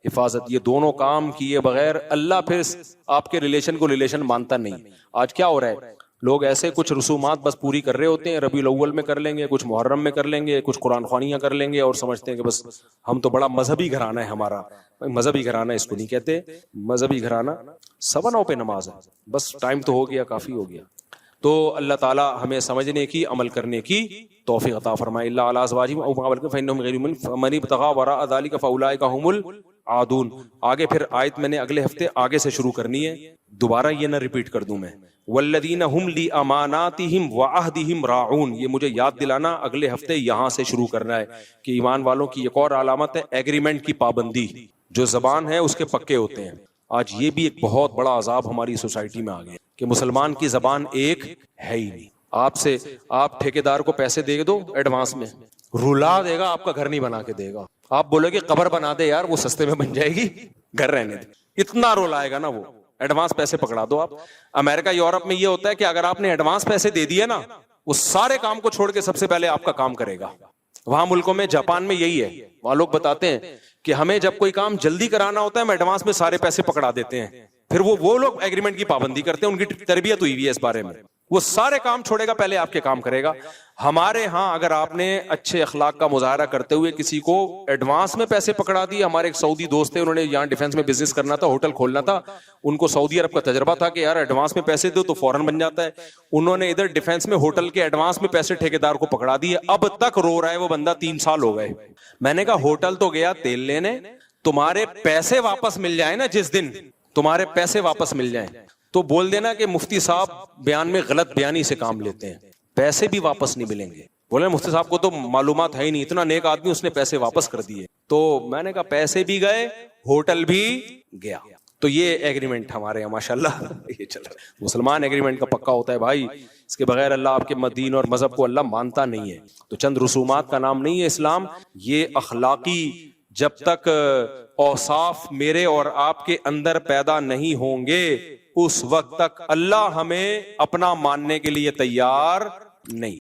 حفاظت، یہ دونوں کام کیے بغیر اللہ پھر آپ کے ریلیشن کو ریلیشن مانتا نہیں۔ آج کیا ہو رہا ہے، لوگ ایسے کچھ رسومات بس پوری کر رہے ہوتے ہیں، ربیع الاول میں کر لیں گے، کچھ محرم میں کر لیں گے، کچھ قرآن خوانیاں کر لیں گے، اور سمجھتے ہیں کہ بس ہم تو بڑا مذہبی گھرانہ ہے ہمارا۔ مذہبی گھرانہ اس کو نہیں کہتے، مذہبی گھرانہ 9:15 پہ نماز ہے، بس ٹائم تو ہو گیا، کافی ہو گیا۔ تو اللہ تعالی ہمیں سمجھنے کی، عمل کرنے کی توفیق عطا فرمائے۔ اللہ علی ازواجہم او ما ملکت فإنہم غیر مؤمنون فمن ابتغى وراء ذلك فأولئک هم العادون۔ آگے پھر آیت میں نے اگلے ہفتے آگے سے شروع کرنی ہے، دوبارہ یہ نہ ریپیٹ کر دوں میں۔ والذین هم لأماناتہم وعہدہم راعون، یہ مجھے یاد دلانا اگلے ہفتے یہاں سے شروع کرنا ہے کہ ایمان والوں کی ایک اور علامت ہے ایگریمنٹ کی پابندی، جو زبان ہے اس کے پکے ہوتے ہیں۔ آج یہ بھی ایک بہت بڑا عذاب ہماری سوسائٹی میں آ گیا کہ مسلمان کی زبان ایک ہے ہی نہیں۔ آپ ٹھیکیدار کو پیسے دے دو ایڈوانس میں، رلا دے گا، آپ کا گھر نہیں بنا کے دے گا۔ آپ بولو گے قبر بنا دے یار، وہ سستے میں بن جائے گی، گھر رہنے دے، اتنا رولائے گا نا وہ، ایڈوانس پیسے پکڑا دو آپ۔ امریکہ یورپ میں یہ ہوتا ہے کہ اگر آپ نے ایڈوانس پیسے دے دیے نا، وہ سارے کام کو چھوڑ کے سب سے پہلے آپ کا کام کرے گا۔ وہاں ملکوں میں، جاپان میں یہی ہے، وہاں لوگ بتاتے ہیں کہ ہمیں جب کوئی کام جلدی کرانا ہوتا ہے ہم ایڈوانس میں سارے پیسے پکڑا دیتے ہیں، پھر وہ لوگ ایگریمنٹ کی پابندی کرتے ہیں، ان کی تربیت ہوئی ہوئی ہے اس بارے میں، وہ سارے کام چھوڑے گا، پہلے آپ کے کام کرے گا۔ ہمارے ہاں اگر آپ نے اچھے اخلاق کا مظاہرہ کرتے ہوئے کسی کو ایڈوانس میں پیسے پکڑا دیے، ہمارے ایک سعودی دوست تھے، انہوں نے یہاں ڈیفنس میں بزنس کرنا تھا، ہوٹل کھولنا تھا، ان کو سعودی عرب کا تجربہ تھا کہ یار ایڈوانس میں پیسے دو تو فوراً بن جاتا ہے۔ انہوں نے ادھر ڈیفنس میں ہوٹل کے ایڈوانس میں پیسے ٹھیکیدار کو پکڑا دیے، اب تک رو رہا ہے وہ بندہ، 3 سال ہو گئے۔ میں نے کہا ہوٹل تو گیا تیل لینے، تمہارے پیسے واپس مل جائیں نا، جس دن تمہارے پیسے واپس مل جائیں تو بول دینا کہ مفتی صاحب بیان میں غلط بیانی سے کام لیتے ہیں، پیسے بھی واپس نہیں ملیں گے۔ بولے مفتی صاحب کو تو معلومات ہے ہی نہیں، اتنا نیک آدمی، اس نے پیسے واپس کر دیے۔ تو میں نے کہا پیسے بھی گئے، ہوٹل بھی گیا۔ تو یہ ایگریمنٹ ہمارے یہاں ماشاءاللہ یہ چل رہا ہے۔ مسلمان ایگریمنٹ کا پکا ہوتا ہے بھائی، اس کے بغیر اللہ آپ کے دین اور مذہب کو اللہ مانتا نہیں ہے۔ تو چند رسومات کا نام نہیں ہے اسلام، یہ اخلاقی جب تک اوصاف میرے اور آپ کے اندر پیدا نہیں ہوں گے اس وقت تک اللہ ہمیں اپنا ماننے کے لیے تیار نہیں۔